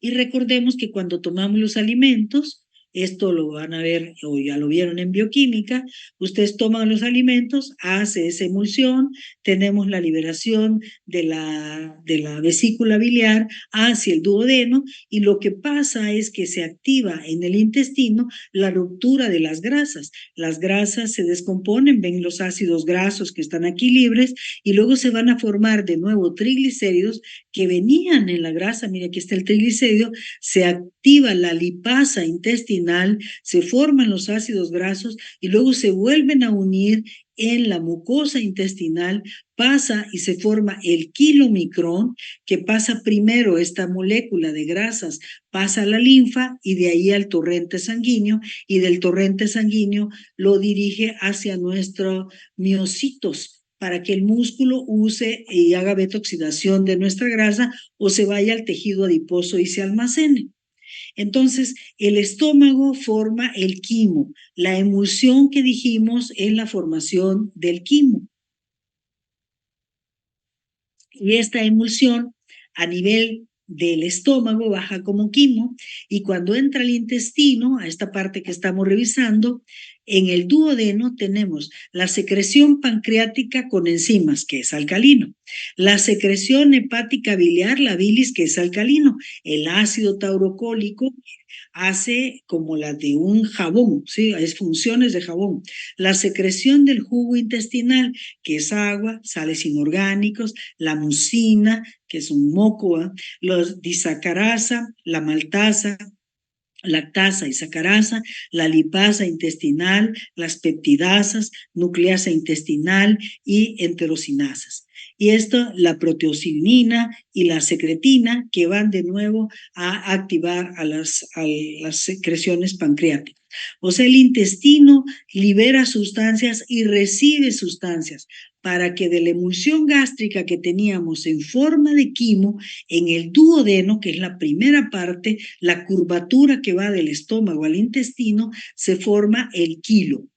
Y recordemos que cuando tomamos los alimentos, esto lo van a ver o ya lo vieron en bioquímica, ustedes toman los alimentos, hace esa emulsión, tenemos la liberación de la vesícula biliar hacia el duodeno y lo que pasa es que se activa en el intestino la ruptura de las grasas. Las grasas se descomponen, ven los ácidos grasos que están aquí libres y luego se van a formar de nuevo triglicéridos que venían en la grasa. Mira, aquí está el triglicérido, se activa la lipasa intestinal, se forman los ácidos grasos y luego se vuelven a unir en la mucosa intestinal, pasa y se forma el kilomicrón, que pasa primero esta molécula de grasas, pasa a la linfa y de ahí al torrente sanguíneo, y del torrente sanguíneo lo dirige hacia nuestros miocitos, para que el músculo use y haga beta-oxidación de nuestra grasa o se vaya al tejido adiposo y se almacene. Entonces, el estómago forma el quimo. La emulsión que dijimos es la formación del quimo. Y esta emulsión a nivel del estómago baja como quimo y cuando entra al intestino, a esta parte que estamos revisando, en el duodeno tenemos la secreción pancreática con enzimas, que es alcalino, la secreción hepática biliar, la bilis, que es alcalino, el ácido taurocólico hace como la de un jabón, ¿sí? Es funciones de jabón. La secreción del jugo intestinal, que es agua, sales inorgánicos, la mucina, que es un moco, los disacarasa, la maltasa, lactasa y sacarasa, la lipasa intestinal, las peptidasas, nucleasa intestinal y enterocinasas. Y esto, la proteocinina y la secretina, que van de nuevo a activar a las secreciones pancreáticas. O sea, el intestino libera sustancias y recibe sustancias para que de la emulsión gástrica que teníamos en forma de quimo, en el duodeno, que es la primera parte, la curvatura que va del estómago al intestino, se forma el quilo.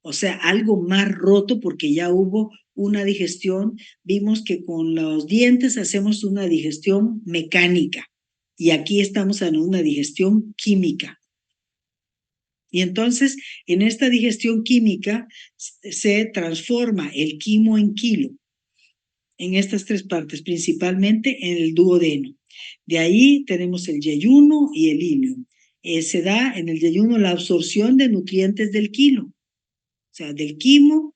O sea, algo más roto porque ya hubo una digestión. Vimos que con los dientes hacemos una digestión mecánica y aquí estamos en una digestión química. Y entonces, en esta digestión química se transforma el quimo en kilo en estas tres partes, principalmente en el duodeno. De ahí tenemos el yeyuno y el ilium. Se da en el yeyuno la absorción de nutrientes del kilo, o sea, del quimo,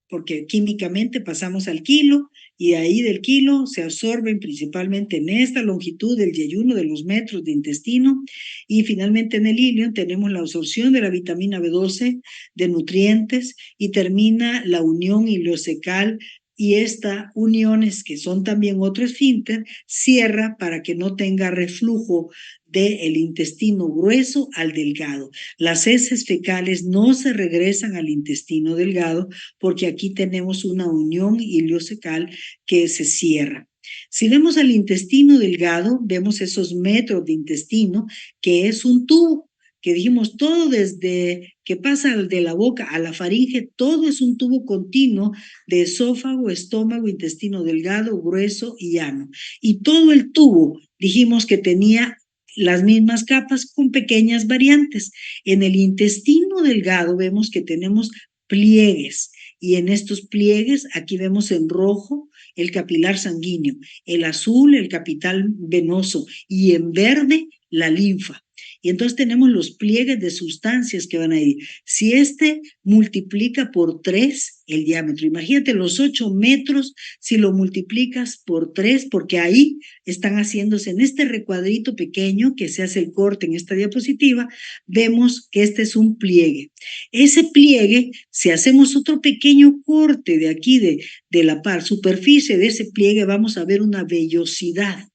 porque químicamente pasamos al kilo y de ahí del kilo se absorben principalmente en esta longitud del yeyuno de los metros de intestino y finalmente en el ilium tenemos la absorción de la vitamina B12, de nutrientes y termina la unión ileocecal y esta uniones que son también otro esfínter cierra para que no tenga reflujo del intestino grueso al delgado. Las heces fecales no se regresan al intestino delgado porque aquí tenemos una unión ileocecal que se cierra. Si vemos al intestino delgado, vemos esos metros de intestino, que es un tubo, que dijimos todo desde que pasa de la boca a la faringe, todo es un tubo continuo de esófago, estómago, intestino delgado, grueso y llano. Y todo el tubo dijimos que tenía las mismas capas con pequeñas variantes. En el intestino delgado vemos que tenemos pliegues y en estos pliegues, aquí vemos en rojo, el capilar sanguíneo, el azul el capital venoso y en verde la linfa. Y entonces tenemos los pliegues de sustancias que van a ir. Si este multiplica por 3 el diámetro, imagínate los 8 metros si lo multiplicas por 3, porque ahí están haciéndose en este recuadrito pequeño que se hace el corte en esta diapositiva, vemos que este es un pliegue. Ese pliegue, si hacemos otro pequeño corte de aquí, de la superficie de ese pliegue, vamos a ver una vellosidad.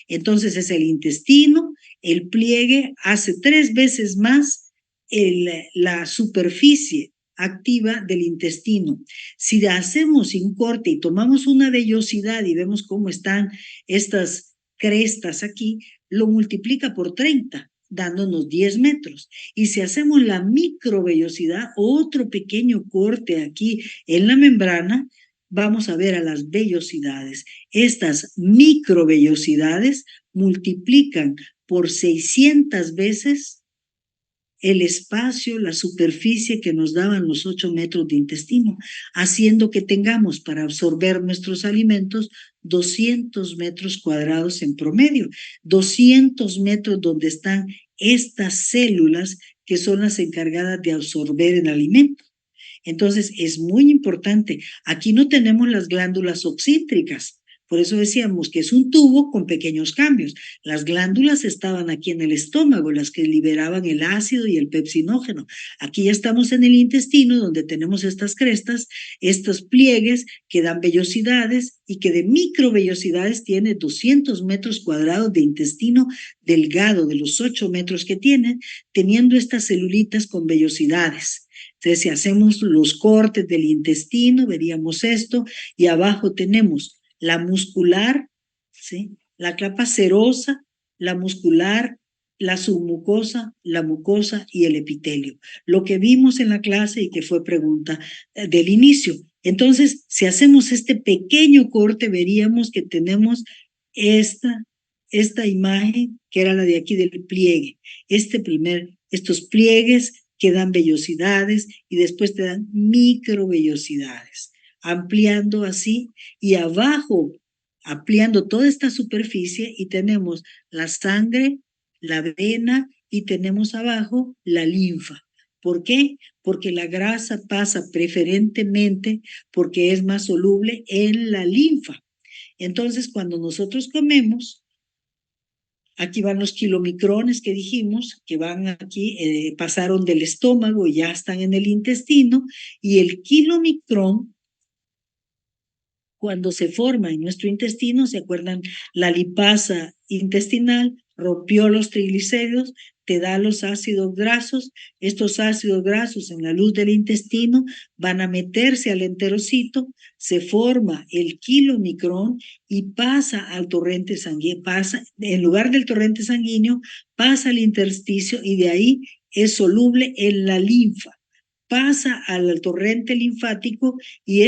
Entonces es el intestino, el pliegue hace 3 veces más la superficie activa del intestino. Si hacemos un corte y tomamos una vellosidad y vemos cómo están estas crestas aquí, lo multiplica por 30, dándonos 10 metros. Y si hacemos la microvellosidad, otro pequeño corte aquí en la membrana, vamos a ver a las vellosidades. Estas microvellosidades multiplican por 600 veces el espacio, la superficie que nos daban los 8 metros de intestino, haciendo que tengamos para absorber nuestros alimentos 200 metros cuadrados en promedio, 200 metros donde están estas células que son las encargadas de absorber el alimento. Entonces, es muy importante. Aquí no tenemos las glándulas oxíntricas. Por eso decíamos que es un tubo con pequeños cambios. Las glándulas estaban aquí en el estómago, las que liberaban el ácido y el pepsinógeno. Aquí ya estamos en el intestino, donde tenemos estas crestas, estos pliegues que dan vellosidades y que de microvellosidades tiene 200 metros cuadrados de intestino delgado, de los 8 metros que tiene, teniendo estas celulitas con vellosidades. Entonces, si hacemos los cortes del intestino, veríamos esto, y abajo tenemos la muscular, ¿sí? La capa serosa, la muscular, la submucosa, la mucosa y el epitelio. Lo que vimos en la clase y que fue pregunta del inicio. Entonces, si hacemos este pequeño corte, veríamos que tenemos esta imagen, que era la de aquí del pliegue. Estos pliegues que dan vellosidades y después te dan microvellosidades, ampliando así y abajo, ampliando toda esta superficie y tenemos la sangre, la vena y tenemos abajo la linfa. ¿Por qué? Porque la grasa pasa preferentemente porque es más soluble en la linfa. Entonces, cuando nosotros comemos, aquí van los kilomicrones que dijimos, que van aquí, pasaron del estómago y ya están en el intestino, y el kilomicrón, cuando se forma en nuestro intestino, ¿se acuerdan? La lipasa intestinal rompió los triglicéridos, te da los ácidos grasos. Estos ácidos grasos en la luz del intestino van a meterse al enterocito, se forma el kilomicrón y pasa al torrente sanguíneo, en lugar del torrente sanguíneo, pasa al intersticio y de ahí es soluble en la linfa. Pasa al torrente linfático y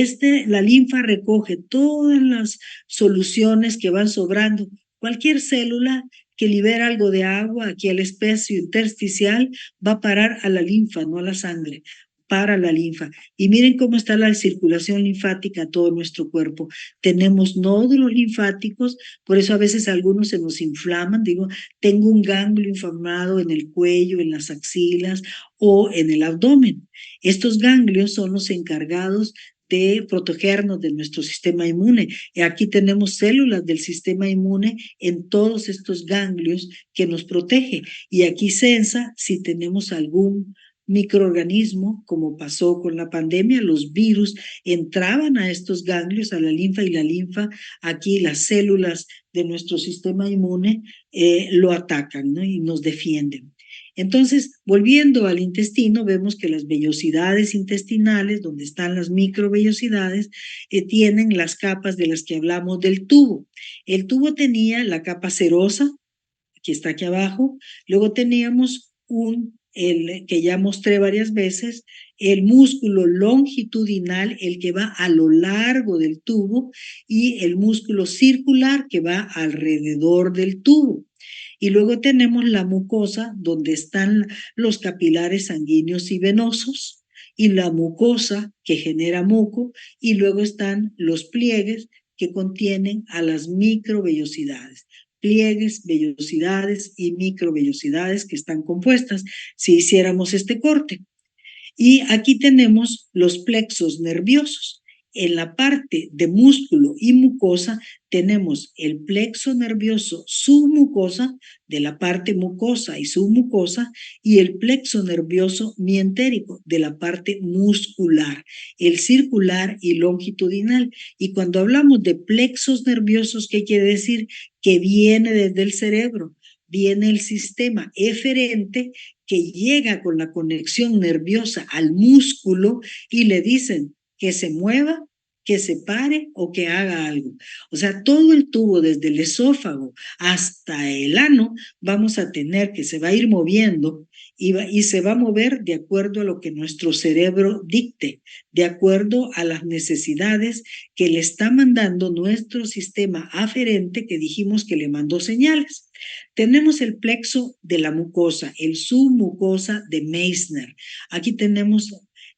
la linfa recoge todas las soluciones que van sobrando. Cualquier célula que libera algo de agua aquí al espacio intersticial va a parar a la linfa, no a la sangre, para la linfa. Y miren cómo está la circulación linfática a todo nuestro cuerpo. Tenemos nódulos linfáticos, por eso a veces algunos se nos inflaman. Digo, tengo un ganglio inflamado en el cuello, en las axilas o en el abdomen. Estos ganglios son los encargados de protegernos de nuestro sistema inmune. Y aquí tenemos células del sistema inmune en todos estos ganglios que nos protege. Y aquí sensa si tenemos algún microorganismo, como pasó con la pandemia, los virus entraban a estos ganglios, a la linfa, y la linfa, aquí las células de nuestro sistema inmune lo atacan, ¿no? Y nos defienden. Entonces, volviendo al intestino, vemos que las vellosidades intestinales, donde están las microvellosidades, tienen las capas de las que hablamos del tubo. El tubo tenía la capa serosa, que está aquí abajo, luego teníamos el que ya mostré varias veces, el músculo longitudinal, el que va a lo largo del tubo, y el músculo circular que va alrededor del tubo. Y luego tenemos la mucosa, donde están los capilares sanguíneos y venosos, y la mucosa que genera moco, y luego están los pliegues que contienen a las microvellosidades, pliegues, vellosidades y microvellosidades que están compuestas si hiciéramos este corte. Y aquí tenemos los plexos nerviosos. En la parte de músculo y mucosa tenemos el plexo nervioso submucosa de la parte mucosa y submucosa y el plexo nervioso mientérico de la parte muscular, el circular y longitudinal. Y cuando hablamos de plexos nerviosos, ¿qué quiere decir? Que viene desde el cerebro, viene el sistema eferente que llega con la conexión nerviosa al músculo y le dicen que se mueva, que se pare o que haga algo. O sea, todo el tubo desde el esófago hasta el ano vamos a tener que se va a ir moviendo y se va a mover de acuerdo a lo que nuestro cerebro dicte, de acuerdo a las necesidades que le está mandando nuestro sistema aferente que dijimos que le mandó señales. Tenemos el plexo de la mucosa, el submucosa de Meissner. Aquí tenemos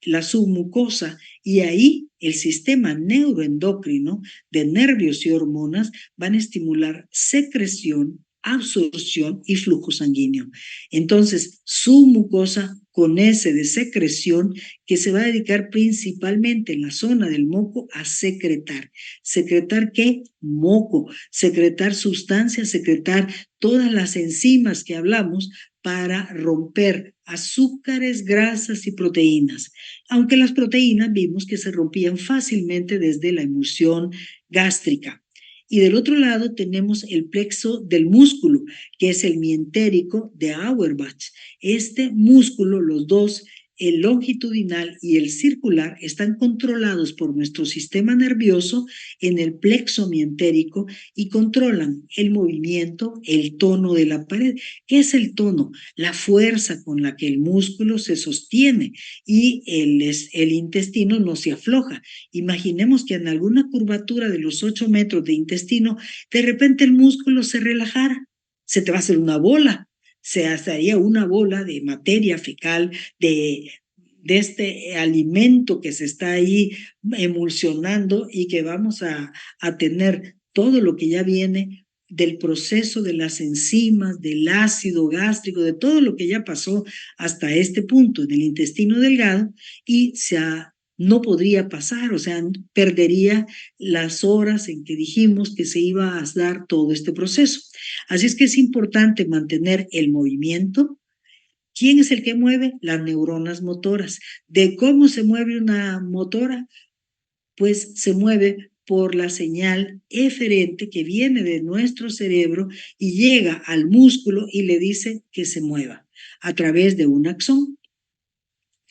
la submucosa y ahí el sistema neuroendocrino de nervios y hormonas van a estimular secreción, absorción y flujo sanguíneo. Entonces, submucosa con S de secreción que se va a dedicar principalmente en la zona del moco a secretar. ¿Secretar qué? Moco. Secretar sustancias, secretar todas las enzimas que hablamos para romper azúcares, grasas y proteínas. Aunque las proteínas vimos que se rompían fácilmente desde la emulsión gástrica. Y del otro lado tenemos el plexo del músculo, que es el mientérico de Auerbach. Este músculo, los dos, el longitudinal y el circular, están controlados por nuestro sistema nervioso en el plexo mientérico y controlan el movimiento, el tono de la pared. ¿Qué es el tono? La fuerza con la que el músculo se sostiene y el intestino no se afloja. Imaginemos que en alguna curvatura de los 8 metros de intestino, de repente el músculo se relajara, se te va a hacer una bola, se haría una bola de materia fecal, de este alimento que se está ahí emulsionando y que vamos a tener todo lo que ya viene del proceso de las enzimas, del ácido gástrico, de todo lo que ya pasó hasta este punto en el intestino delgado y no podría pasar, o sea, perdería las horas en que dijimos que se iba a dar todo este proceso. Así es que es importante mantener el movimiento. ¿Quién es el que mueve? Las neuronas motoras. ¿De cómo se mueve una motora? Pues se mueve por la señal eferente que viene de nuestro cerebro y llega al músculo y le dice que se mueva a través de un axón.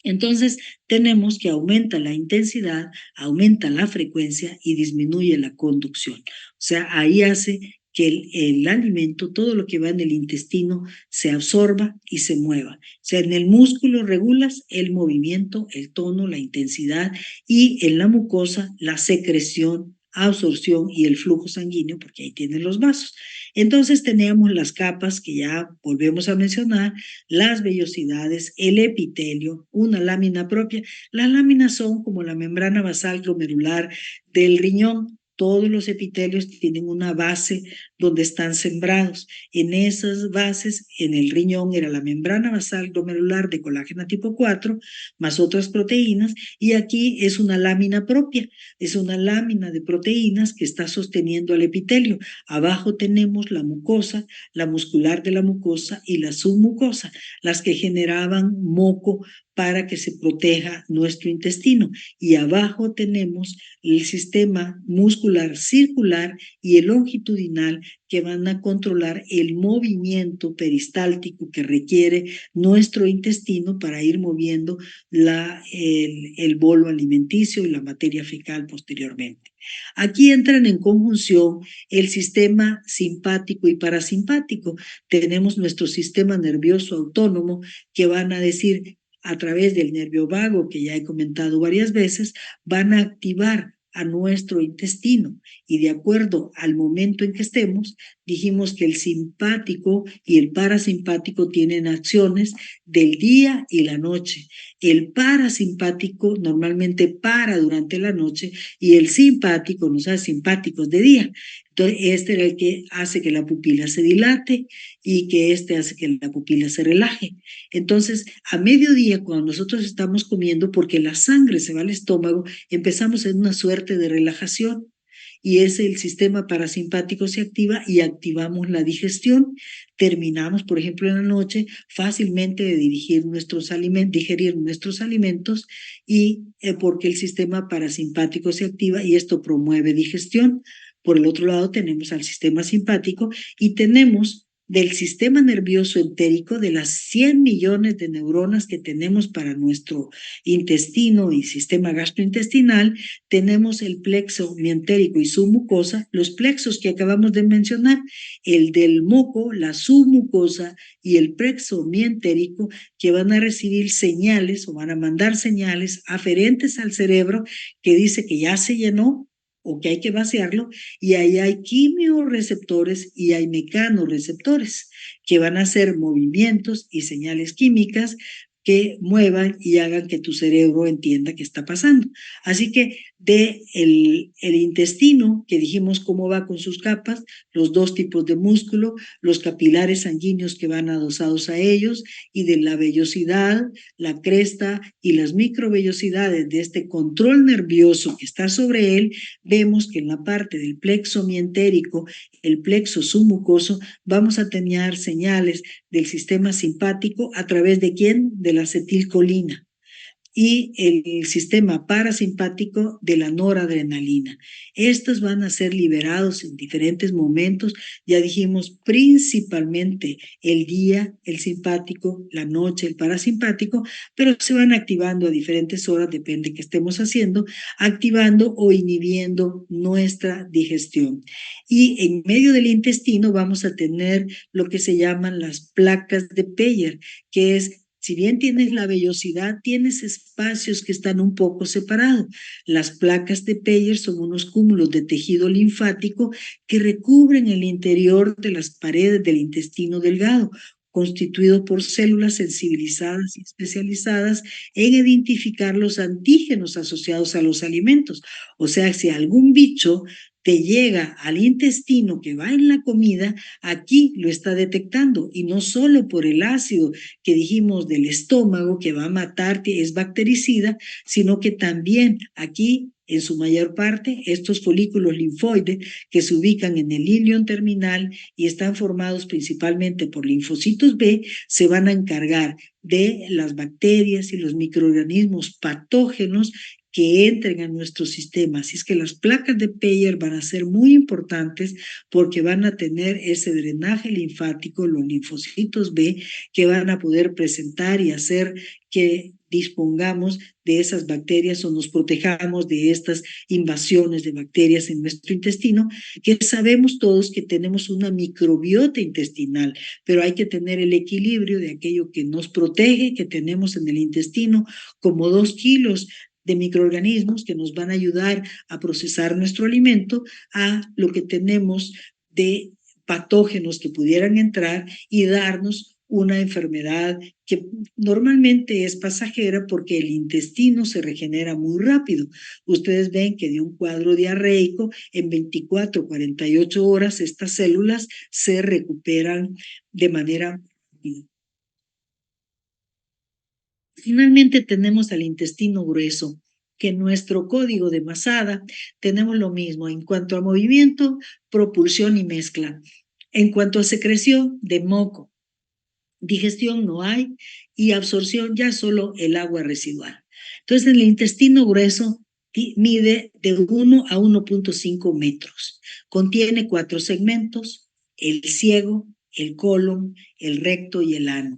Entonces tenemos que aumenta la intensidad, aumenta la frecuencia y disminuye la conducción. O sea, ahí hace que el alimento, todo lo que va en el intestino, se absorba y se mueva. O sea, en el músculo regulas el movimiento, el tono, la intensidad y en la mucosa la secreción, absorción y el flujo sanguíneo, porque ahí tienen los vasos. Entonces teníamos las capas que ya volvemos a mencionar, las vellosidades, el epitelio, una lámina propia. Las láminas son como la membrana basal glomerular del riñón. Todos los epitelios tienen una base donde están sembrados. En esas bases, en el riñón era la membrana basal glomerular de colágeno tipo 4, más otras proteínas, y aquí es una lámina propia, es una lámina de proteínas que está sosteniendo al epitelio. Abajo tenemos la mucosa, la muscular de la mucosa y la submucosa, las que generaban moco para que se proteja nuestro intestino. Y abajo tenemos el sistema muscular circular y el longitudinal que van a controlar el movimiento peristáltico que requiere nuestro intestino para ir moviendo el bolo alimenticio y la materia fecal posteriormente. Aquí entran en conjunción el sistema simpático y parasimpático. Tenemos nuestro sistema nervioso autónomo que van a decir a través del nervio vago, que ya he comentado varias veces, van a activar a nuestro intestino y de acuerdo al momento en que estemos, dijimos que el simpático y el parasimpático tienen acciones del día y la noche. El parasimpático normalmente para durante la noche y el simpático nos hace simpáticos de día. Entonces, este era el que hace que la pupila se dilate y que este hace que la pupila se relaje. Entonces, a mediodía, cuando nosotros estamos comiendo, porque la sangre se va al estómago, empezamos en una suerte de relajación y es el sistema parasimpático se activa y activamos la digestión. Terminamos, por ejemplo, en la noche fácilmente de digerir nuestros alimentos y porque el sistema parasimpático se activa y esto promueve digestión. Por el otro lado tenemos al sistema simpático y tenemos del sistema nervioso entérico, de las 100 millones de neuronas que tenemos para nuestro intestino y sistema gastrointestinal, tenemos el plexo mientérico y submucosa, los plexos que acabamos de mencionar, el del moco, la submucosa y el plexo mientérico, que van a recibir señales o van a mandar señales aferentes al cerebro que dice que ya se llenó o que hay que vaciarlo, y ahí hay quimiorreceptores y hay mecanorreceptores que van a hacer movimientos y señales químicas que muevan y hagan que tu cerebro entienda qué está pasando. Así que el intestino, que dijimos cómo va con sus capas, los dos tipos de músculo, los capilares sanguíneos que van adosados a ellos, y de la vellosidad, la cresta y las microvellosidades de este control nervioso que está sobre él, vemos que en la parte del plexo mientérico, el plexo submucoso, vamos a tener señales del sistema simpático a través de ¿quién? De la acetilcolina y el sistema parasimpático de la noradrenalina. Estos van a ser liberados en diferentes momentos, ya dijimos, principalmente el día, el simpático, la noche, el parasimpático, pero se van activando a diferentes horas, depende de qué estemos haciendo, activando o inhibiendo nuestra digestión. Y en medio del intestino vamos a tener lo que se llaman las placas de Peyer, que es, si bien tienes la vellosidad, tienes espacios que están un poco separados. Las placas de Peyer son unos cúmulos de tejido linfático que recubren el interior de las paredes del intestino delgado, constituido por células sensibilizadas y especializadas en identificar los antígenos asociados a los alimentos. O sea, si algún bicho te llega al intestino que va en la comida, aquí lo está detectando, y no solo por el ácido que dijimos del estómago que va a matarte, es bactericida, sino que también aquí en su mayor parte estos folículos linfoides que se ubican en el ilion terminal y están formados principalmente por linfocitos B, se van a encargar de las bacterias y los microorganismos patógenos que entren a nuestro sistema. Así es que las placas de Peyer van a ser muy importantes porque van a tener ese drenaje linfático, los linfocitos B, que van a poder presentar y hacer que dispongamos de esas bacterias o nos protejamos de estas invasiones de bacterias en nuestro intestino, que sabemos todos que tenemos una microbiota intestinal, pero hay que tener el equilibrio de aquello que nos protege, que tenemos en el intestino, como 2 kilos de microorganismos que nos van a ayudar a procesar nuestro alimento, a lo que tenemos de patógenos que pudieran entrar y darnos una enfermedad que normalmente es pasajera porque el intestino se regenera muy rápido. Ustedes ven que de un cuadro diarreico, en 24, 48 horas, estas células se recuperan de manera rápida. Finalmente tenemos al intestino grueso, que en nuestro código de Masada tenemos lo mismo en cuanto a movimiento, propulsión y mezcla. En cuanto a secreción, de moco. Digestión no hay y absorción ya solo el agua residual. Entonces, el intestino grueso mide de 1 a 1.5 metros. Contiene 4 segmentos: el ciego, el colon, el recto y el ano.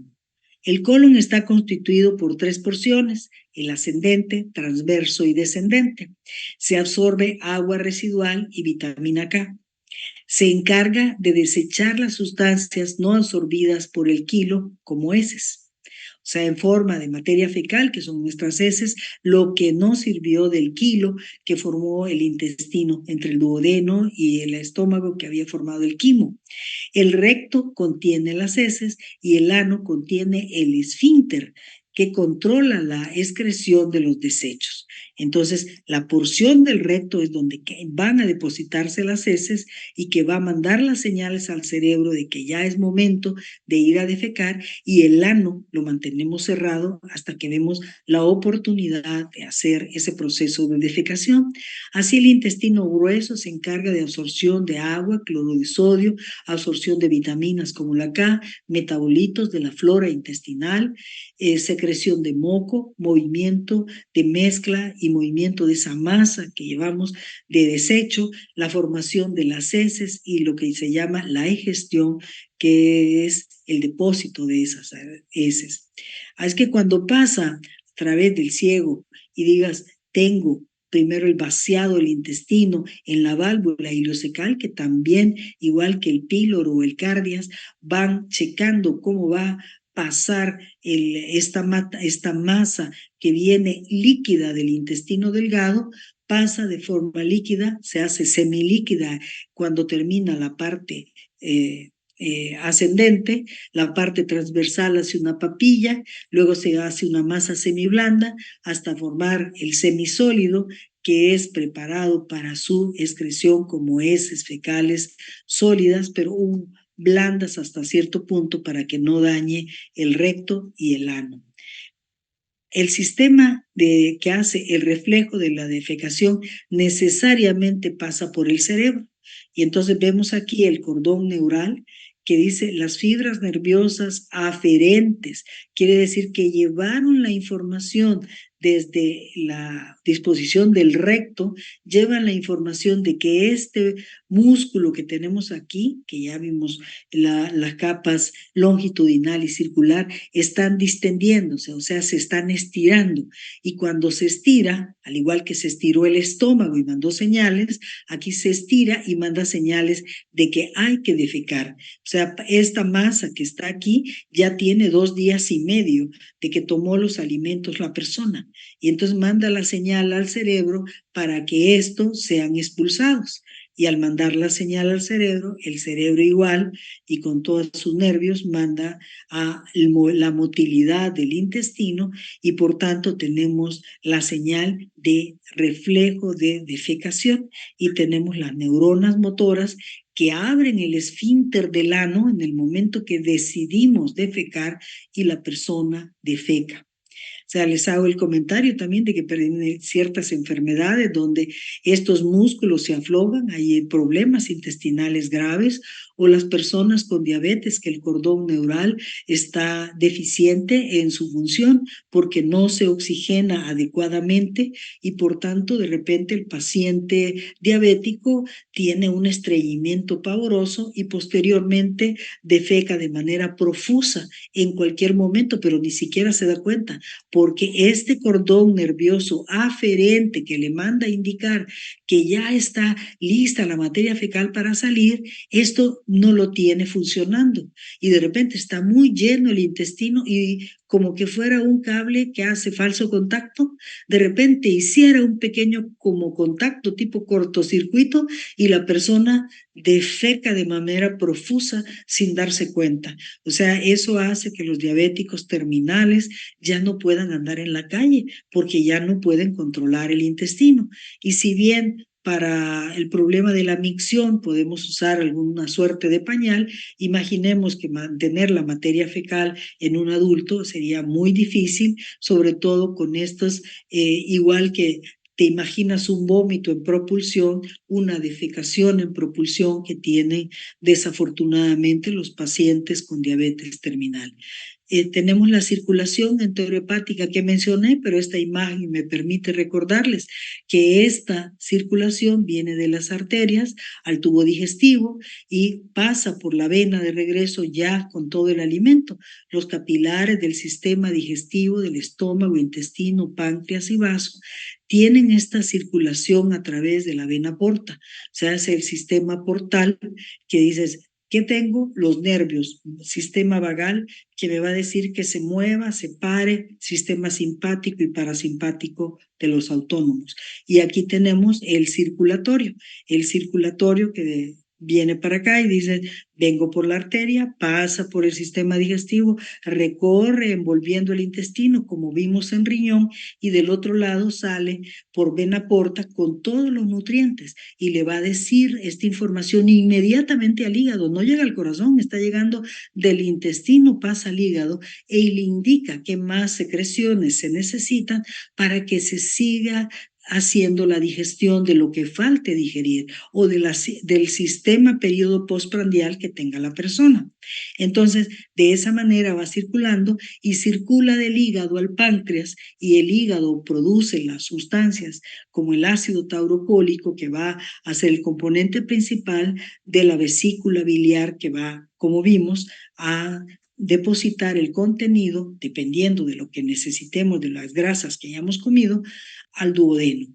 El colon está constituido por 3 porciones: el ascendente, transverso y descendente. Se absorbe agua residual y vitamina K. Se encarga de desechar las sustancias no absorbidas por el quilo como heces. sea, en forma de materia fecal, que son nuestras heces, lo que no sirvió del quilo que formó el intestino entre el duodeno y el estómago que había formado el quimo. El recto contiene las heces y el ano contiene el esfínter que controla la excreción de los desechos. Entonces, la porción del recto es donde van a depositarse las heces y que va a mandar las señales al cerebro de que ya es momento de ir a defecar, y el ano lo mantenemos cerrado hasta que vemos la oportunidad de hacer ese proceso de defecación. Así el intestino grueso se encarga de absorción de agua, cloro de sodio, absorción de vitaminas como la K, metabolitos de la flora intestinal, secreción de moco, movimiento de mezcla y movimiento de esa masa que llevamos de desecho, la formación de las heces y lo que se llama la egestión, que es el depósito de esas heces. Es que cuando pasa a través del ciego y digas, tengo primero el vaciado del intestino en la válvula ileocecal, que también, igual que el píloro o el cardias, van checando cómo va a pasar esta masa que viene líquida del intestino delgado, pasa de forma líquida, se hace semilíquida cuando termina la parte ascendente, la parte transversal hace una papilla, luego se hace una masa semiblanda hasta formar el semisólido, que es preparado para su excreción como heces fecales sólidas, pero blandas hasta cierto punto para que no dañe el recto y el ano. El sistema que hace el reflejo de la defecación necesariamente pasa por el cerebro. Y entonces vemos aquí el cordón neural que dice las fibras nerviosas aferentes. Quiere decir que llevaron la información desde la disposición del recto, llevan la información de que este músculo que tenemos aquí, que ya vimos las capas longitudinal y circular, están distendiéndose, o sea, se están estirando. Y cuando se estira, al igual que se estiró el estómago y mandó señales, aquí se estira y manda señales de que hay que defecar. O sea, esta masa que está aquí ya tiene 2 días y medio de que tomó los alimentos la persona. Y entonces manda la señal al cerebro para que estos sean expulsados. Y al mandar la señal al cerebro, el cerebro igual y con todos sus nervios manda a la motilidad del intestino, y por tanto tenemos la señal de reflejo de defecación y tenemos las neuronas motoras que abren el esfínter del ano en el momento que decidimos defecar y la persona defeca. O sea, les hago el comentario también de que tienen ciertas enfermedades donde estos músculos se aflojan, hay problemas intestinales graves, o las personas con diabetes, que el cordón neural está deficiente en su función porque no se oxigena adecuadamente, y por tanto de repente el paciente diabético tiene un estreñimiento pavoroso y posteriormente defeca de manera profusa en cualquier momento, pero ni siquiera se da cuenta, porque este cordón nervioso aferente que le manda a indicar que ya está lista la materia fecal para salir, esto no lo tiene funcionando. Y de repente está muy lleno el intestino y como que fuera un cable que hace falso contacto, de repente hiciera un pequeño como contacto tipo cortocircuito y la persona defeca de manera profusa sin darse cuenta. O sea, eso hace que los diabéticos terminales ya no puedan andar en la calle porque ya no pueden controlar el intestino. Y si bien para el problema de la micción podemos usar alguna suerte de pañal, imaginemos que mantener la materia fecal en un adulto sería muy difícil, sobre todo con estos, igual que te imaginas un vómito en propulsión, una defecación en propulsión que tienen desafortunadamente los pacientes con diabetes terminal. Tenemos la circulación enterohepática que mencioné, pero esta imagen me permite recordarles que esta circulación viene de las arterias al tubo digestivo y pasa por la vena de regreso ya con todo el alimento. Los capilares del sistema digestivo, del estómago, intestino, páncreas y vaso, tienen esta circulación a través de la vena porta. O sea, es el sistema portal que dices, ¿Qué tengo? Los nervios, sistema vagal, que me va a decir que se mueva, se pare, sistema simpático y parasimpático de los autónomos. Y aquí tenemos el circulatorio que viene para acá y dice, vengo por la arteria, pasa por el sistema digestivo, recorre envolviendo el intestino, como vimos en riñón, y del otro lado sale por vena porta con todos los nutrientes y le va a decir esta información inmediatamente al hígado, no llega al corazón, está llegando del intestino, pasa al hígado y le indica qué más secreciones se necesitan para que se siga haciendo la digestión de lo que falte digerir o del sistema periodo postprandial que tenga la persona. Entonces, de esa manera va circulando y circula del hígado al páncreas y el hígado produce las sustancias como el ácido taurocólico que va a ser el componente principal de la vesícula biliar que va, como vimos, a depositar el contenido, dependiendo de lo que necesitemos de las grasas que hayamos comido, al duodeno.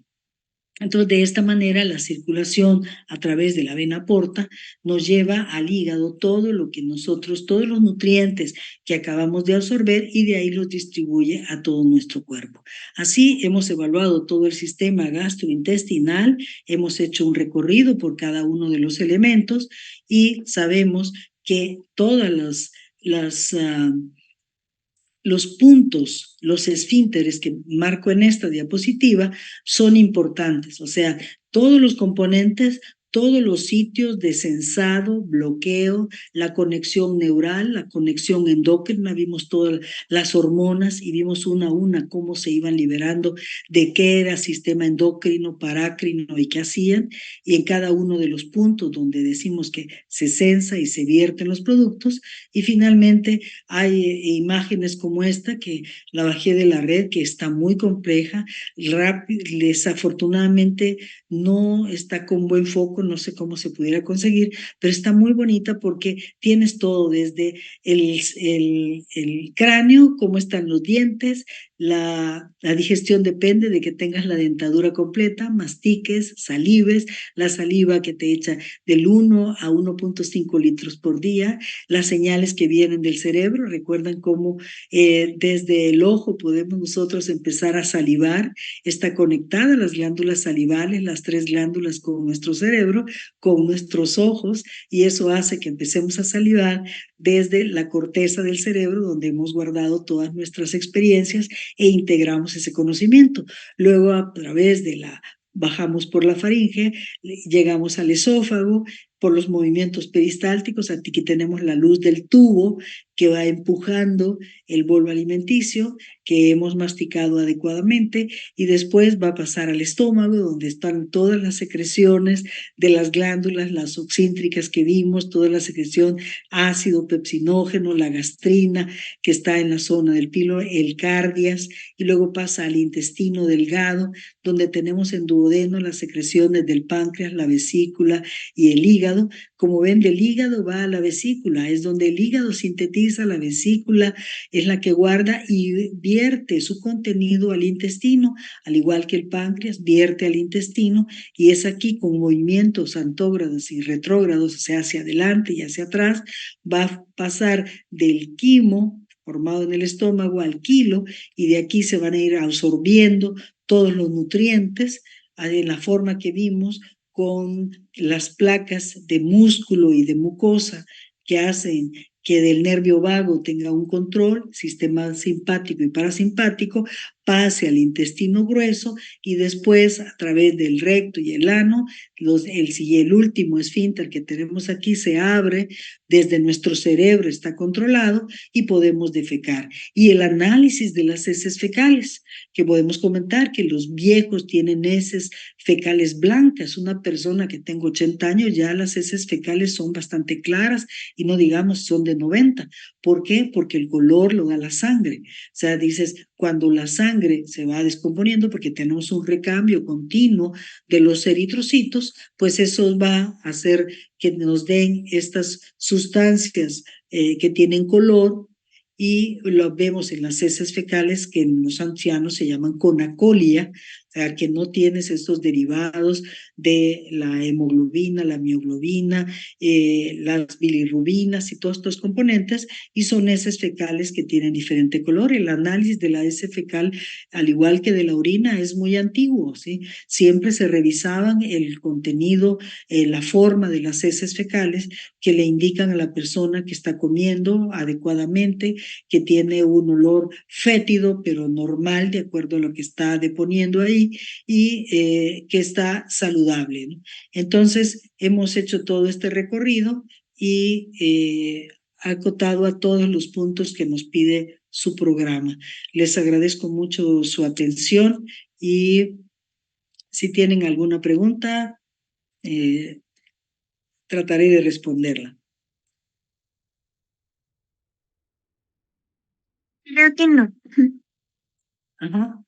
Entonces, de esta manera, la circulación a través de la vena porta nos lleva al hígado todo lo que nosotros, todos los nutrientes que acabamos de absorber y de ahí los distribuye a todo nuestro cuerpo. Así hemos evaluado todo el sistema gastrointestinal, hemos hecho un recorrido por cada uno de los elementos y sabemos que todas los puntos, los esfínteres que marco en esta diapositiva son importantes, o sea, todos los componentes, todos los sitios de sensado, bloqueo, la conexión neural, la conexión endocrina, vimos todas las hormonas y vimos una a una cómo se iban liberando, de qué era sistema endocrino, parácrino y qué hacían, y en cada uno de los puntos donde decimos que se sensa y se vierten los productos, y finalmente hay imágenes como esta que la bajé de la red, que está muy compleja, desafortunadamente no está con buen foco, no sé cómo se pudiera conseguir, pero está muy bonita porque tienes todo desde el cráneo, cómo están los dientes, la digestión depende de que tengas la dentadura completa, mastiques, salives, la saliva que te echa del 1 a 1.5 litros por día, las señales que vienen del cerebro. Recuerdan cómo desde el ojo podemos nosotros empezar a salivar, está conectada las glándulas salivales, las 3 glándulas con nuestro cerebro, con nuestros ojos, y eso hace que empecemos a salivar desde la corteza del cerebro, donde hemos guardado todas nuestras experiencias e integramos ese conocimiento. Luego, a través de bajamos por la faringe, llegamos al esófago, por los movimientos peristálticos, aquí tenemos la luz del tubo que va empujando el bolo alimenticio que hemos masticado adecuadamente y después va a pasar al estómago donde están todas las secreciones de las glándulas, las oxíntricas que vimos, toda la secreción ácido pepsinógeno, la gastrina que está en la zona del pilo, el cardias, y luego pasa al intestino delgado donde tenemos en duodeno las secreciones del páncreas, la vesícula y el hígado. Como ven, del hígado va a la vesícula, es donde el hígado sintetiza, la vesícula es la que guarda y vierte su contenido al intestino, al igual que el páncreas vierte al intestino, y es aquí con movimientos antógrados y retrógrados, o sea, hacia adelante y hacia atrás, va a pasar del quimo formado en el estómago al quilo, y de aquí se van a ir absorbiendo todos los nutrientes en la forma que vimos, con las placas de músculo y de mucosa que hacen que del nervio vago tenga un control, sistema simpático y parasimpático, pase al intestino grueso y después a través del recto y el ano, el último esfínter que tenemos aquí se abre, desde nuestro cerebro está controlado y podemos defecar. Y el análisis de las heces fecales, que podemos comentar que los viejos tienen heces fecales blancas. Una persona que tenga 80 años, ya las heces fecales son bastante claras y no digamos son de 90. ¿Por qué? Porque el color lo da la sangre. O sea, dices, cuando la sangre se va descomponiendo, porque tenemos un recambio continuo de los eritrocitos, pues eso va a hacer que nos den estas sustancias que tienen color, y lo vemos en las heces fecales que en los ancianos se llaman conacolia, o sea, que no tienes estos derivados de la hemoglobina, la mioglobina, las bilirrubinas y todos estos componentes, y son heces fecales que tienen diferente color. El análisis de la heces fecal, al igual que de la orina, es muy antiguo, ¿sí? Siempre se revisaban el contenido, la forma de las heces fecales que le indican a la persona que está comiendo adecuadamente, que tiene un olor fétido pero normal de acuerdo a lo que está deponiendo ahí, y que está saludable, ¿no? Entonces hemos hecho todo este recorrido y acotado a todos los puntos que nos pide su programa. Les agradezco mucho su atención y si tienen alguna pregunta, eh, trataré de responderla. Creo que no. Ajá.